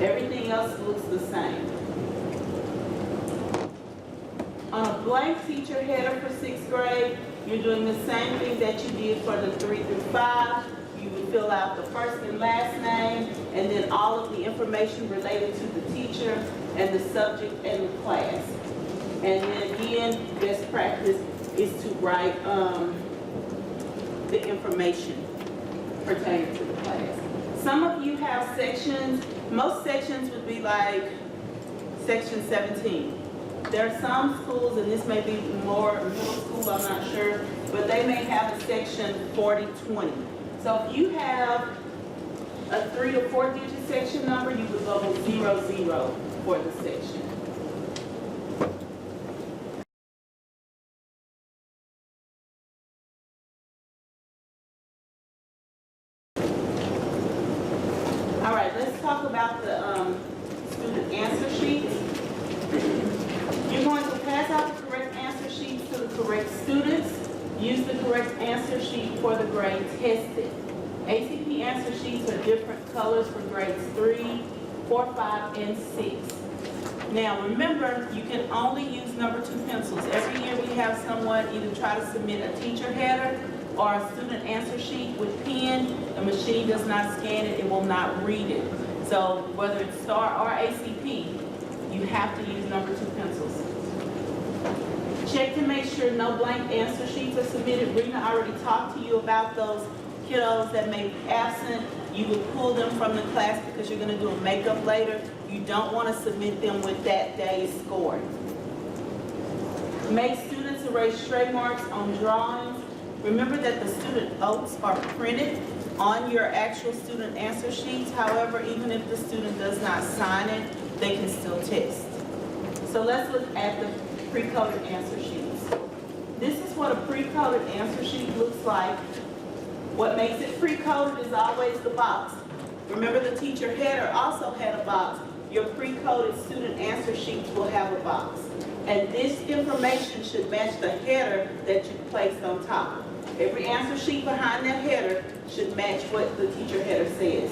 Everything else looks the same. On a blank teacher header for 6th grade, you're doing the same thing that you did for the 3 through 5. You would fill fill out the first and last name, and then all of the information related to the teacher and the subject and the class. And then again, best practice is to write the information pertaining to the class. Some of you have sections, most sections would be like section 17. There are some schools, and this may be more middle school, I'm not sure, but they may have a section 40-20. So if you have a 3 or 4 digit section number, you would go with 00 for the section. All right, let's talk about the student answer sheets. You're going to pass out the correct answer sheets to the correct students. Use the correct answer sheet for the grade tested. ACP answer sheets are different colors for grades 3, 4, 5, and 6. Now remember, you can only use number 2 pencils. Every year we have someone either try to submit a teacher header or a student answer sheet with pen. The machine does not scan it, it will not read it. So whether it's STAR or ACP, you have to use number 2 pencils. Check to make sure no blank answer sheets are submitted. Rena already talked to you about those kiddos that may be absent. You would pull them from the class because you're going to do a makeup later. You don't want to submit them with that day's score. Make students erase stray marks on drawings. Remember that the student oaths are printed on your actual student answer sheets. However, even if the student does not sign it, they can still test. So let's look at the pre-coded answer sheets. This is what a pre-coded answer sheet looks like. What makes it pre-coded is always the box. Remember, the teacher header also had a box. Your pre-coded student answer sheets will have a box. And this information should match the header that you placed on top. Every answer sheet behind that header should match what the teacher header says.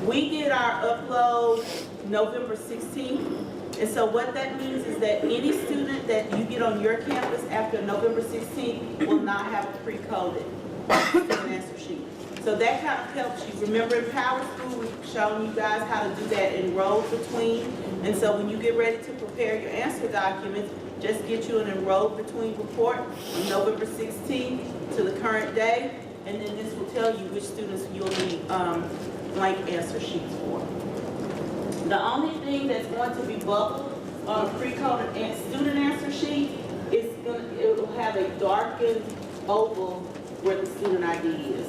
We did our upload November 16th. And so what that means is that any student that you get on your campus after November 16th will not have a pre-coded student answer sheet. So that kind of helps you. Remember, in Power School, we've shown you guys how to do that in row between. And so when you get ready to prepare your answer documents, just get you an enrolled between report from November 16th to the current day, and then this will tell you which students you'll need blank answer sheets for. The only thing that's going to be bubbled on a pre-coded student answer sheet is it will have a darkened oval where the student ID is.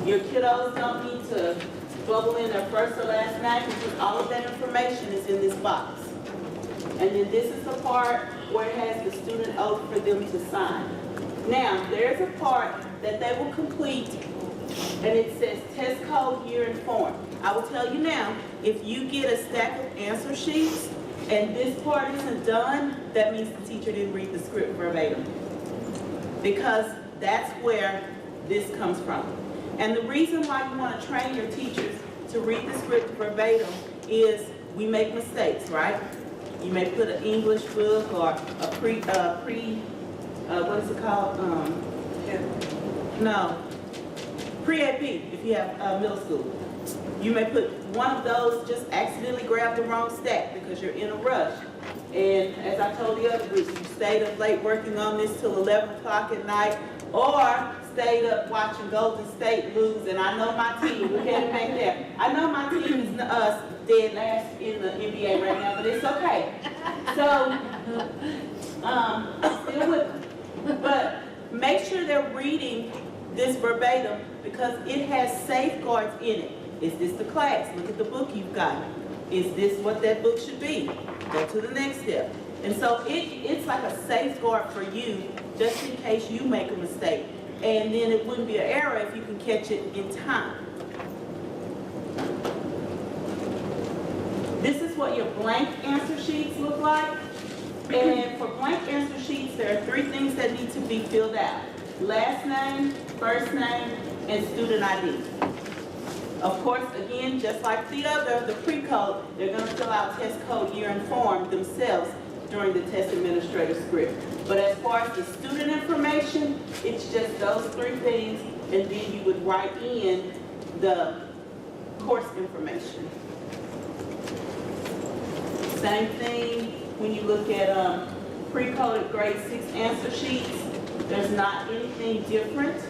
Your kiddos don't need to bubble in their first or last name because all of that information is in this box. And then this is the part where it has the student oath for them to sign. Now, there's a part that they will complete, and it says test code, year, and form. I will tell you now, if you get a stack of answer sheets and this part isn't done, that means the teacher didn't read the script verbatim. Because that's where this comes from. And the reason why you want to train your teachers to read the script verbatim is we make mistakes, right? You may put an English book or a what is it called? Pre-AP if you have middle school. You may put one of those, just accidentally grab the wrong stack because you're in a rush. And as I told the other groups, you stayed up late working on this till 11 o'clock at night, or stayed up watching Golden State lose, and I know my team, we're heading back there. I know my team is dead last in the NBA right now, but it's okay. So, still with them. But make sure they're reading this verbatim because it has safeguards in it. Is this the class? Look at the book you've got. Is this what that book should be? Go to the next step. And so it's like a safeguard for you just in case you make a mistake. And then it wouldn't be an error if you can catch it in time. This is what your blank answer sheets look like. And for blank answer sheets, there are 3 things that need to be filled out. Last name, first name, and student ID. Of course, again, just like the other, the pre-code, they're going to fill out test code, year, and form themselves during the test administrator script. But as far as the student information, it's just those 3 things, and then you would write in the course information. Same thing when you look at pre-coded grade 6 answer sheets. There's not anything different.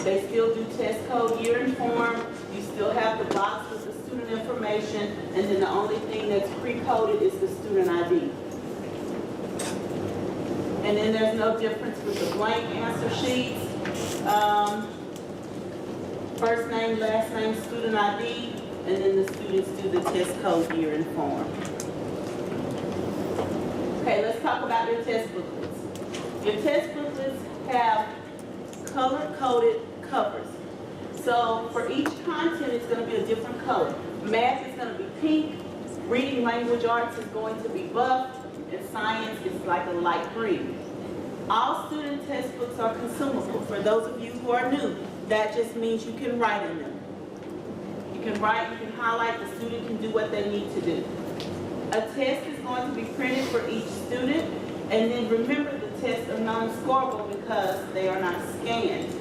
They still do test code, year, and form. You still have the box with the student information, and then the only thing that's pre-coded is the student ID. And then there's no difference with the blank answer sheets. First name, last name, student ID, and then the students do the test code, year, and form. Okay, let's talk about your test booklets. Your test booklets have color-coded covers. So for each content, it's going to be a different color. Math is going to be pink, reading language arts is going to be buff, and science is like a light green. All student test books are consumable. For those of you who are new, that just means you can write in them. You can write, you can highlight, the student can do what they need to do. A test is going to be printed for each student, and then remember the tests are non-scorable because they are not scanned.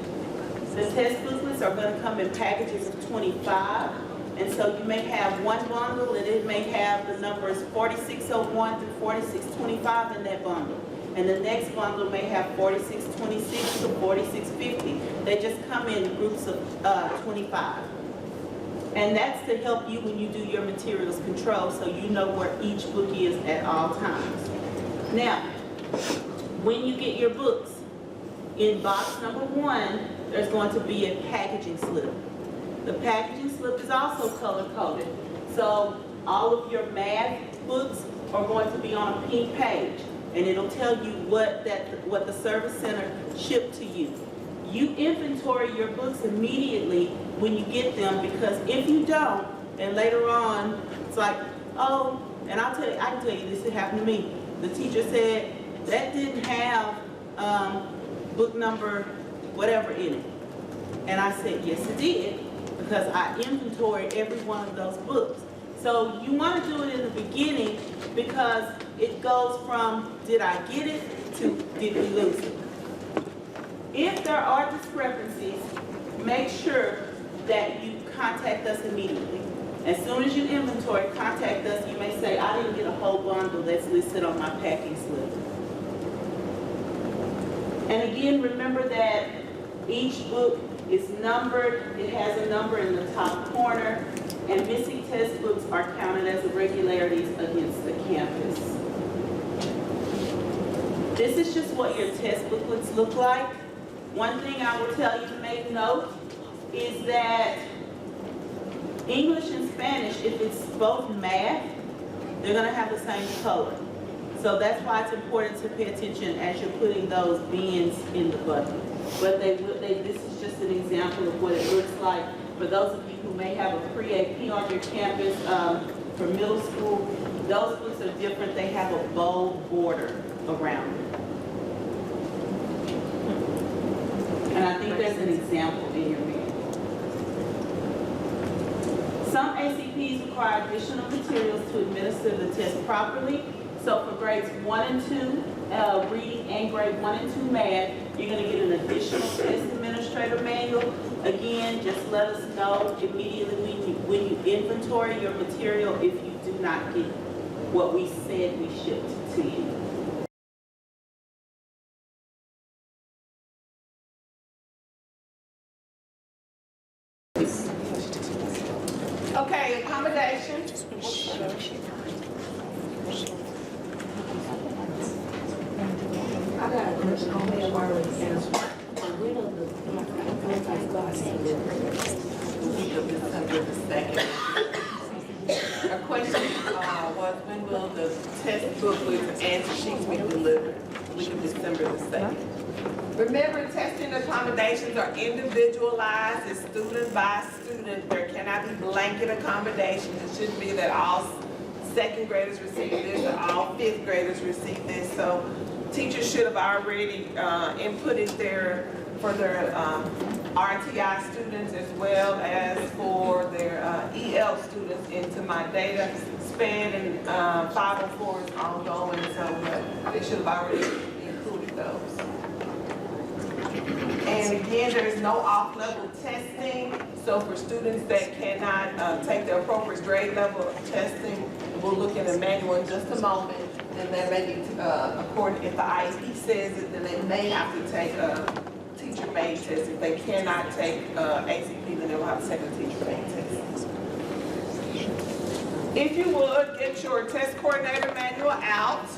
The test booklets are going to come in packages of 25, and so you may have one bundle and it may have the numbers 4601 through 4625 in that bundle. And the next bundle may have 4626 to 4650. They just come in groups of 25. And that's to help you when you do your materials control, so you know where each book is at all times. Now, when you get your books, in box number 1, there's going to be a packaging slip. The packaging slip is also color-coded. So all of your math books are going to be on a pink page, and it'll tell you what the service center shipped to you. You inventory your books immediately when you get them, because if you don't, and later on, it's like, oh, and I can tell you this, it happened to me. The teacher said, that didn't have book number whatever in it. And I said, yes it did, because I inventoried every one of those books. So you want to do it in the beginning, because it goes from, did I get it, to did we lose it? If there are discrepancies, make sure that you contact us immediately. As soon as you inventory, contact us. You may say, I didn't get a whole bundle that's listed on my packing slip. And again, remember that each book is numbered. It has a number in the top corner, and missing test books are counted as irregularities against the campus. This is just what your test booklets look like. One thing I will tell you to make note is that English and Spanish, if it's both math, they're going to have the same color. So that's why it's important to pay attention as you're putting those bins in the bucket. But this is just an example of what it looks like. For those of you who may have a pre-AP on your campus for middle school, those books are different. They have a bold border around it. And I think there's an example in your manual. Some ACPs require additional materials to administer the test properly. So for grades 1 and 2, reading, and grade 1 and 2 math, you're going to get an additional test administrator manual. Again, just let us know immediately when you inventory your material if you do not get what we said we shipped to you. Okay, accommodations. I got a question on that already answered. A question was, when will the test booklets and answer sheets be delivered? Week of December the 2nd. Remember, testing accommodations are individualized, it's student by student. There cannot be blanket accommodations. It shouldn't be that all second graders receive this or all fifth graders receive this. So teachers should have already inputted for their RTI students as well as for their EL students into my data. SPAN and 504 is ongoing, so they should have already included those. And again, there is no off-level testing, so for students that cannot take the appropriate grade level of testing, we'll look in the manual in just a moment, and then maybe, according, if the IEP says it, then they may have to take a teacher-made test. If they cannot take ACP, then they'll have to take a teacher-made test. If you would, get your test coordinator manual out.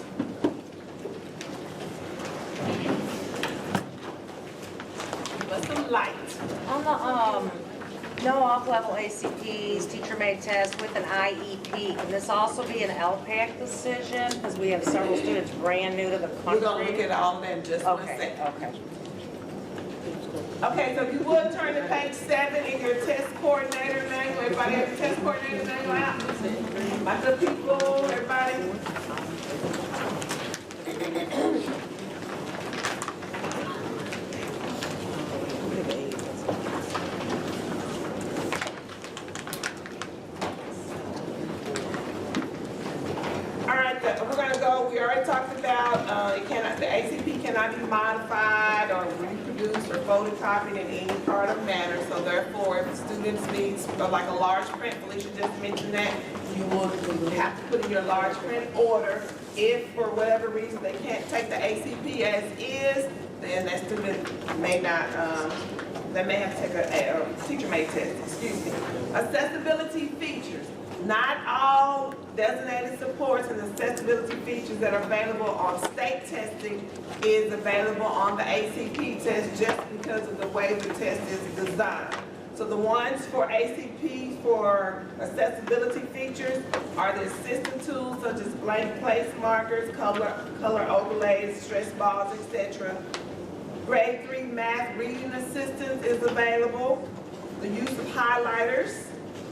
Give us some light. On the, no off-level ACPs, teacher-made tests with an IEP, can this also be an LPAC decision? Because we have several students brand new to the country. We're gonna look at all that in just one Okay, second. okay. Okay, so if you would turn to page 7 in your test coordinator manual. Everybody have your test coordinator manual out? My good people, everybody. All right, we're gonna go, we already talked about, the ACP cannot be modified or reproduced or photocopied in any part or manner. So therefore, if the students needs like a large print, Felicia just mentioned that, you will have to put in your large print order. If for whatever reason they can't take the ACP as is, then that student may not, they may have to take a teacher-made test, excuse me. Accessibility features. Not all designated supports and accessibility features that are available on state testing is available on the ACP test just because of the way the test is designed. So the ones for ACP for accessibility features are the assistant tools such as blank place markers, color overlays, stress balls, etc. Grade 3 math reading assistance is available. The use of highlighters,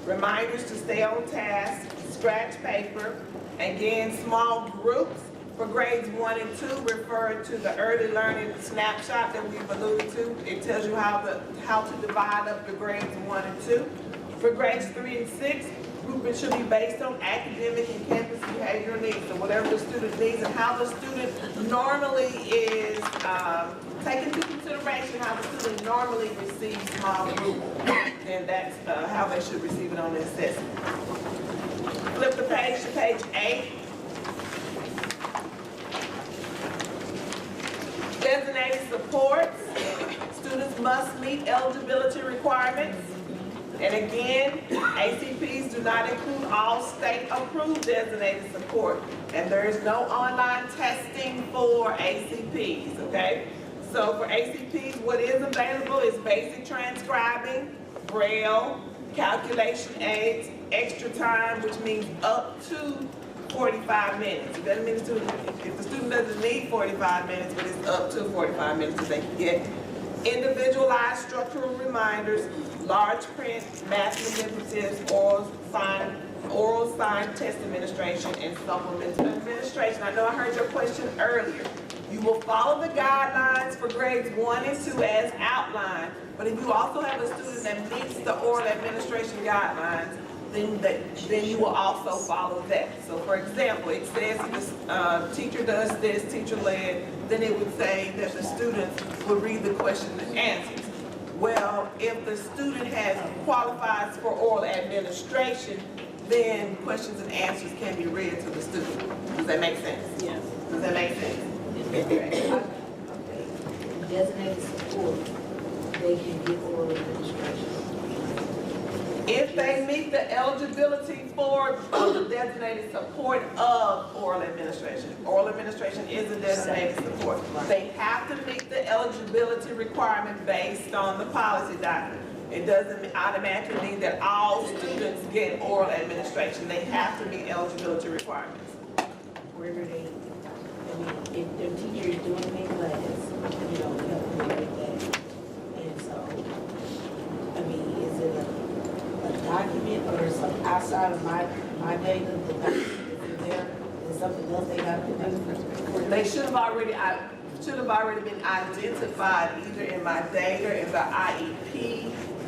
reminders to stay on task, scratch paper. Again, small groups for grades 1 and 2 refer to the early learning snapshot that we've alluded to. It tells you how to divide up the grades 1 and 2. For grades 3 and 6, grouping should be based on academic and campus behavioral needs. So whatever the student needs and how the student normally is taking into consideration how the student normally receives small group, then that's how they should receive it on the assessment. Flip the page to page 8. Designated supports. Students must meet eligibility requirements. And again, ACPs do not include all state-approved designated support. And there is no online testing for ACPs, okay? So for ACPs, what is available is basic transcribing, Braille, calculation aids, extra time, which means up to 45 minutes. It doesn't mean if the student doesn't need 45 minutes, but it's up to 45 minutes that they can get. Individualized structural reminders, large print, math manipulatives, oral sign test administration, and supplemental administration. I know I heard your question earlier. You will follow the guidelines for grades 1 and 2 as outlined, but if you also have a student that meets the oral administration guidelines, then you will also follow that. So for example, it says if the teacher does this, teacher-led, then it would say that the students will read the question and answers. Well, if the student qualifies for oral administration, then questions and answers can be read to the student. Does that make sense? Yes. Does that make sense? Designated support, they can get oral administration. If they meet the eligibility for the designated support of oral administration. Oral administration is a designated support. They have to meet the eligibility requirement based on the policy document. It doesn't automatically mean that all students get oral administration. They have to meet eligibility requirements. Where do they, I mean, if their teacher is doing their class, you know, we have to rate that. And so, I mean, is it a document or something outside of my data, the document is there, is something else they have to do? They should have already been identified either in my data, in the IEP,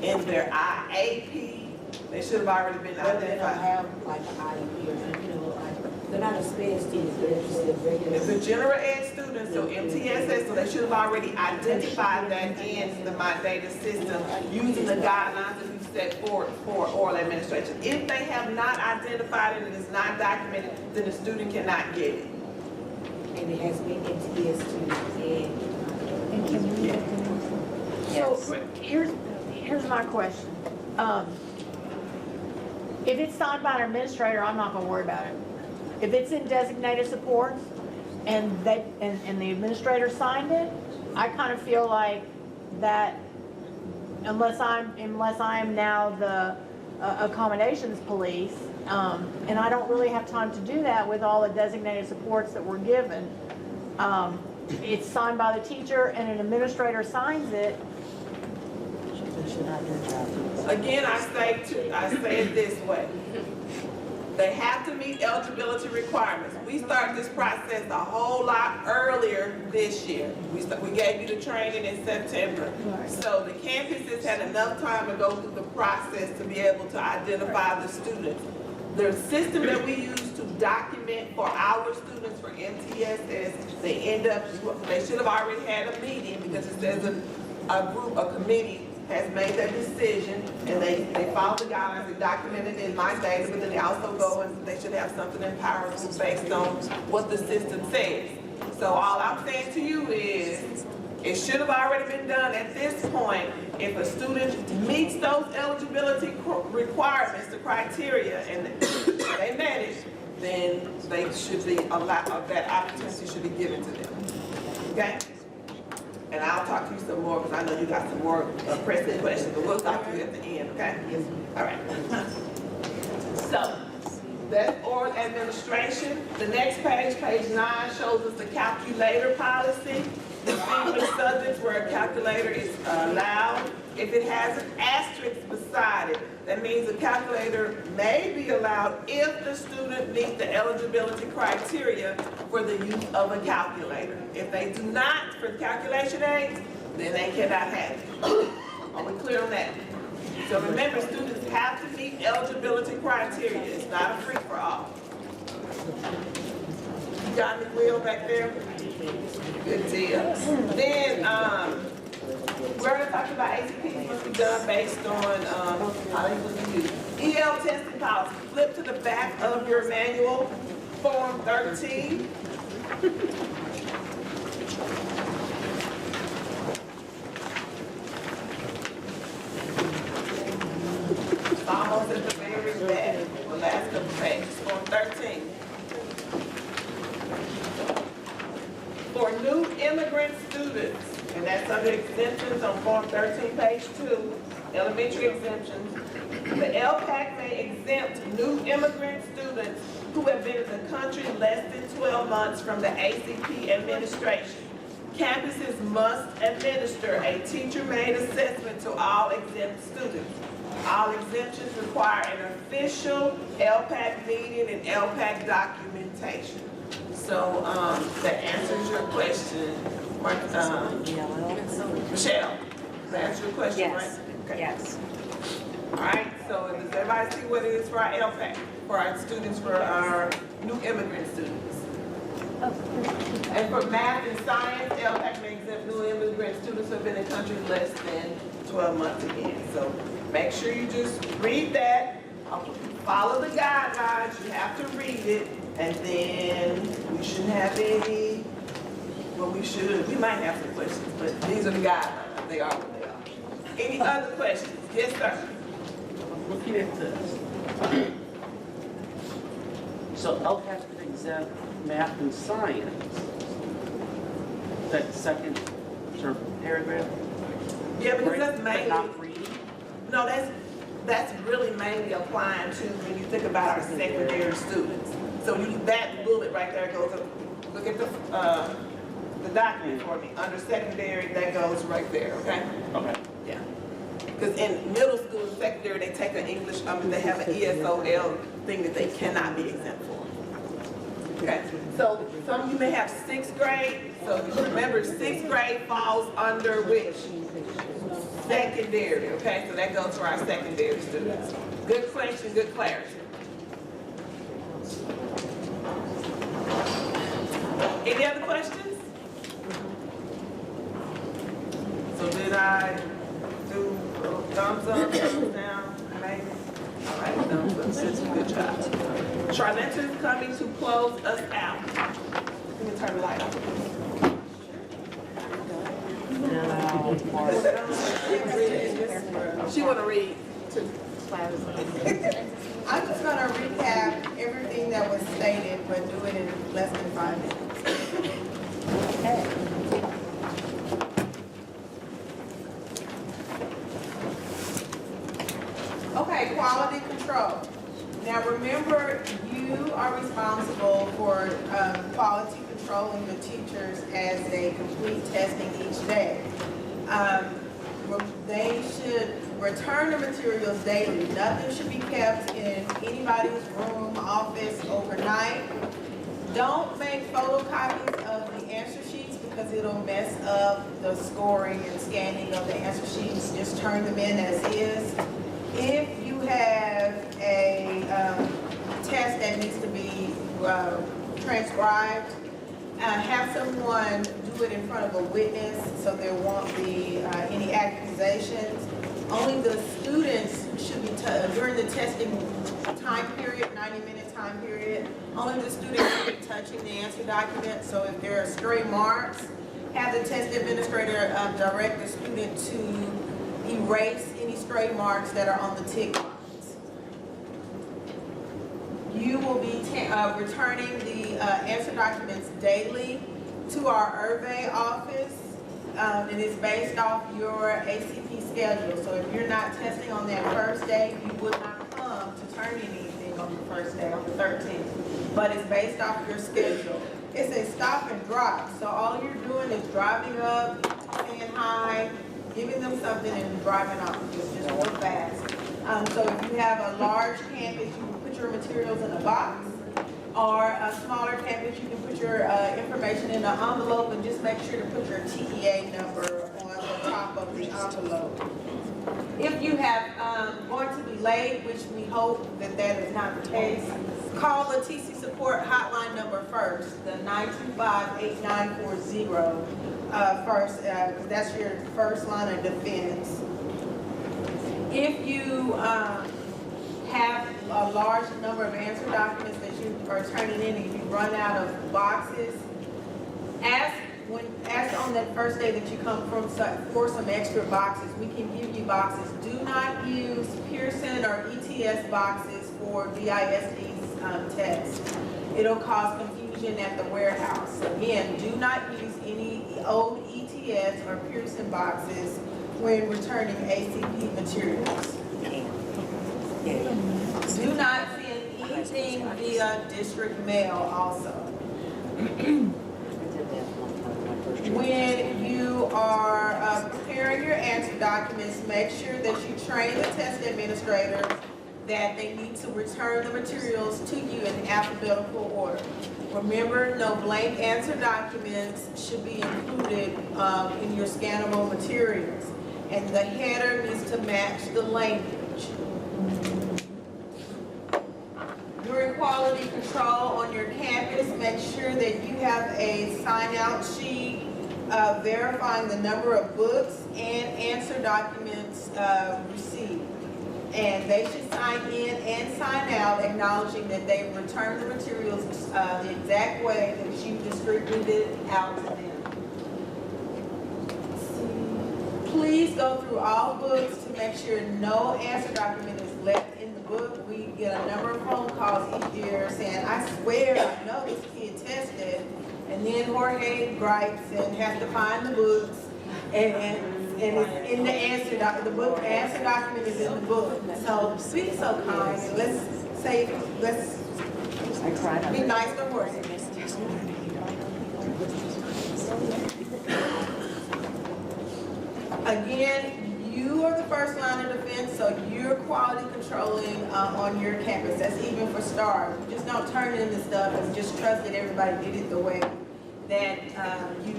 in their IAP. They should have already been But they don't identified. have like an IEP or, you know, like They're not a SPED student, they're just a regular. It's a general ed student, so MTSS, so they should have already identified that in the My Data system using the guidelines that we've set forward for oral administration. If they have not identified it and it's not documented, then the student cannot get it. And it has been MTS to So here's my question. If it's signed by an administrator, I'm not gonna worry about it. If it's in designated supports and the administrator signed it, I kind of feel like that unless I'm now the accommodations police, and I don't really have time to do that with all the designated supports that we're given. It's signed by the teacher and an administrator signs it. Again, I say it this way. They have to meet eligibility requirements. We started this process a whole lot earlier this year. We gave you the training in September. So the campuses had enough time to go through the process to be able to identify the students. The system that we use to document for our students for MTSS, they should have already had a meeting because it says a committee has made that decision, and they follow the guidelines, they document it in My Data, but then they also go and they should have something empowering based on what the system says. So all I'm saying to you is, it should have already been done at this point. If a student meets those eligibility requirements, the criteria, and they met it, then they should be allowed, that opportunity should be given to them, okay? And I'll talk to you some more because I know you got some more pressing questions, but we'll talk to you at the end, okay? All right. So, that's oral administration. The next page, page 9, shows us the calculator policy. Distinguished subjects where a calculator is allowed. If it has an asterisk beside it, that means the calculator may be allowed if the student meets the eligibility criteria for the use of a calculator. If they do not for calculation aids, then they cannot have it. Are we clear on that? So remember, students have to meet eligibility criteria. It's not a free-for-all. You got me, Will, back there? Good deal. Then, we're going to talk about ACPs must be done based on how they will be used. EL testing policy. Flip to the back of your manual, Form 13. It's almost at the very back, the last couple pages, Form 13. For new immigrant students, and that's under exemptions on Form 13, page 2, elementary exemptions. The LPAC may exempt new immigrant students who have been in the country less than 12 months from the ACP administration. Campuses must administer a teacher-made assessment to all exempt students. All exemptions require an official LPAC meeting and LPAC documentation. So that answers your question, Michelle. That answers your question, Yes. right? Okay. Yes. All right. So does everybody see what it is for our LPAC, for our students, for our new immigrant students? And for math and science, LPAC may exempt new immigrant students who have been in the country less than 12 months again. So make sure you just read that, follow the guidelines, you have to read it, and then we shouldn't have any, well, we might have some questions, but these are the guidelines, they are what they are. Any other questions? Yes, sir. Looking at this, so LCAS could exempt math and science, that second sort of paragraph? Yeah, because right? that's But mainly, not reading? no, that's really mainly applying to when you think about our secondary students. So that bullet right there goes up, look at the document for me, under secondary, that goes right there, okay? Okay. Yeah. Because in middle school and secondary, they take an English, they have an ESOL thing that they cannot be exempt for. Okay, so some of you may have 6th grade, so remember 6th grade falls under which? Secondary, okay, so that goes for our secondary students. Good question, good clarity. Any other questions? So did I do thumbs up, thumbs down, maybe? All right, thumbs up, says good job. Charlene is coming to close us out. Let me turn the light off. She wanna read too. I'm just gonna recap everything that was stated, but do it in less than 5 minutes. Okay, quality control. Now remember, you are responsible for quality controlling the teachers as they complete testing each day. They should return the materials daily. Nothing should be kept in anybody's room, office overnight. Don't make photocopies of the answer sheets because it'll mess up the scoring and scanning of the answer sheets. Just turn them in as is. If you have a test that needs to be transcribed, have someone do it in front of a witness so there won't be any accusations. Only the students should be, during the testing time period, 90-minute time period, only the students should be touching the answer document. So if there are stray marks, have the test administrator direct the student to erase any stray marks that are on the tick lines. You will be returning the answer documents daily to our Irvay office. It is based off your ACP schedule. So if you're not testing on that first day, you would not come to turn anything on the first day, on the 13th. But it's based off your schedule. It's a stop and drop. So all you're doing is driving up, saying hi, giving them something and driving off. Just real fast. So if you have a large campus, you can put your materials in a box. Or a smaller campus, you can put your information in an envelope and just make sure to put your TEA number on the top of the envelope. If you have going to be late, which we hope that that is not the case, call the TC support hotline number first, the 925-8940 first, because that's your first line of defense. If you have a large number of answer documents that you are turning in and you run out of boxes, ask on that first day that you come from for some extra boxes. We can give you boxes. Do not use Pearson or ETS boxes for DISD's tests. It'll cause confusion at the warehouse. Again, do not use any old ETS or Pearson boxes when returning ACP materials. Do not send anything via district mail also. When you are preparing your answer documents, make sure that you train the test administrators that they need to return the materials to you in alphabetical order. Remember, no blank answer documents should be included in your scannable materials. And the header needs to match the language. During quality control on your campus, make sure that you have a sign-out sheet verifying the number of books and answer documents received. And they should sign in and sign out, acknowledging that they returned the materials the exact way that you distributed it out to them. Please go through all books to make sure no answer document is left in the book. We get a number of phone calls each year saying, I swear I know this kid tested. And then Jorge gripes and has to find the books and it's in the answer document. The book answer document is in the book. So be so kind and let's be nice to Jorge. Again, you are the first line of defense, so you're quality controlling on your campus. That's even for STAR. Just don't turn in the stuff and just trust that everybody did it the way that you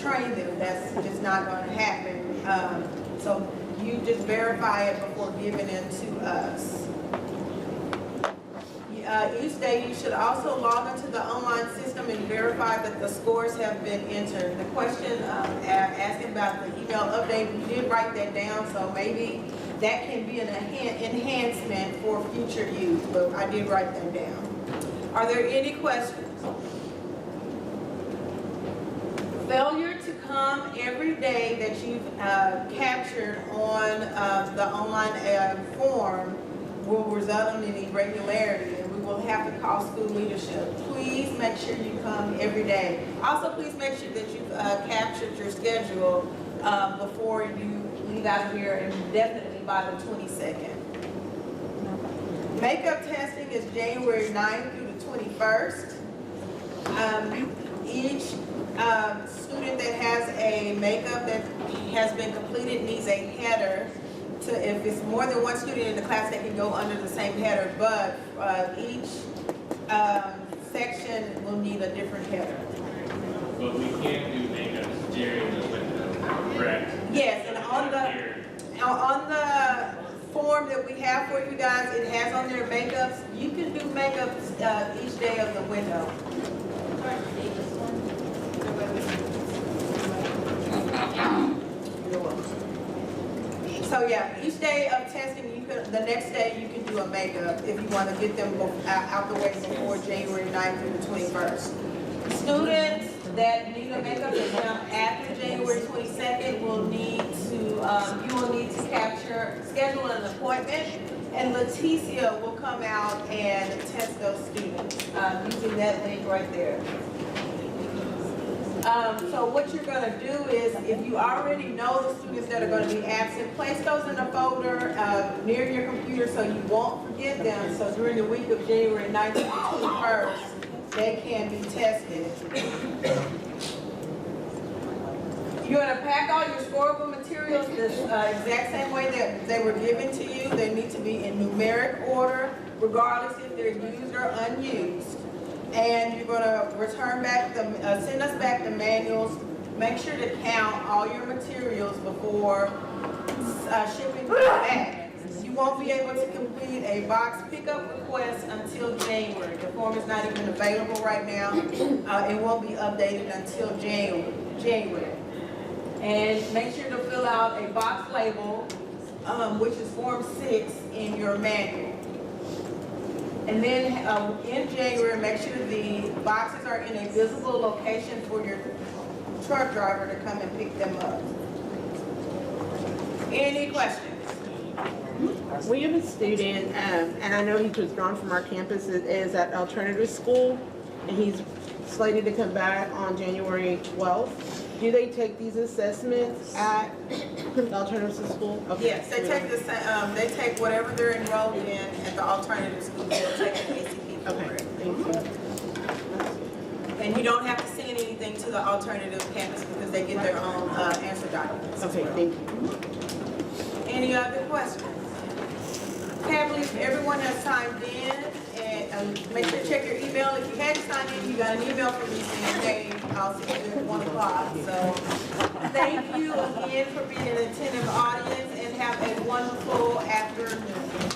trained them. That's just not going to happen. So you just verify it before giving it to us. each day you should also log into the online system and verify that the scores have been entered. The question asking about the email update, we did write that down, so maybe that can be an enhancement for future use, but I did write that down. Are there any questions? Failure to come every day that you've captured on the online form will result in an irregularity, and we will have to call school leadership. Please make sure you come every day. Also, please make sure that you've captured your schedule before you leave out of here, and definitely by the 22nd. Makeup testing is January 9th through the 21st. Each student that has a makeup that has been completed needs a header. If it's more than one student in the class, they can go under the same header, but each section will need a different header. But we can't do makeup during the window, correct? Yes, and on the form that we have for you guys, it has on there makeups. You can do makeups each day of the window. So yeah, each day of testing, the next day you can do a makeup if you want to get them out the way before January 9th through the 21st. Students that need a makeup exam after January 22nd will need to, you will need to schedule an appointment, and Leticia will come out and test those students using that link right there. So what you're going to do is, if you already know the students that are going to be absent, place those in a folder near your computer so you won't forget them. So during the week of January 9th to the 21st, they can be tested. You're going to pack all your scoreable materials the exact same way that they were given to you. They need to be in numeric order, regardless if they're used or unused. And you're going to return back send us back the manuals. Make sure to count all your materials before shipping them back. You won't be able to complete a box pickup request until January. The form is not even available right now. It won't be updated until January. And make sure to fill out a box label, which is Form 6 in your manual. And then in January, make sure the boxes are in a visible location for your truck driver to come and pick them up. Any questions? We have a student, and I know he's withdrawn from our campus, is at alternative school, and he's slated to come back on January 12th. Do they take these assessments at the alternative school? Okay. Yes, they take the they take whatever they're enrolled in at the alternative school. They'll take an ACP for it. Thank you. And you don't have to send anything to the alternative campus because they get their own answer documents. Okay, thank you. Any other questions? Okay, I believe everyone has signed in, and make sure to check your email. If you hadn't signed in, you got an email from me saying, hey, I'll see you at 1 o'clock. So thank you again for being an attentive audience, and have a wonderful afternoon.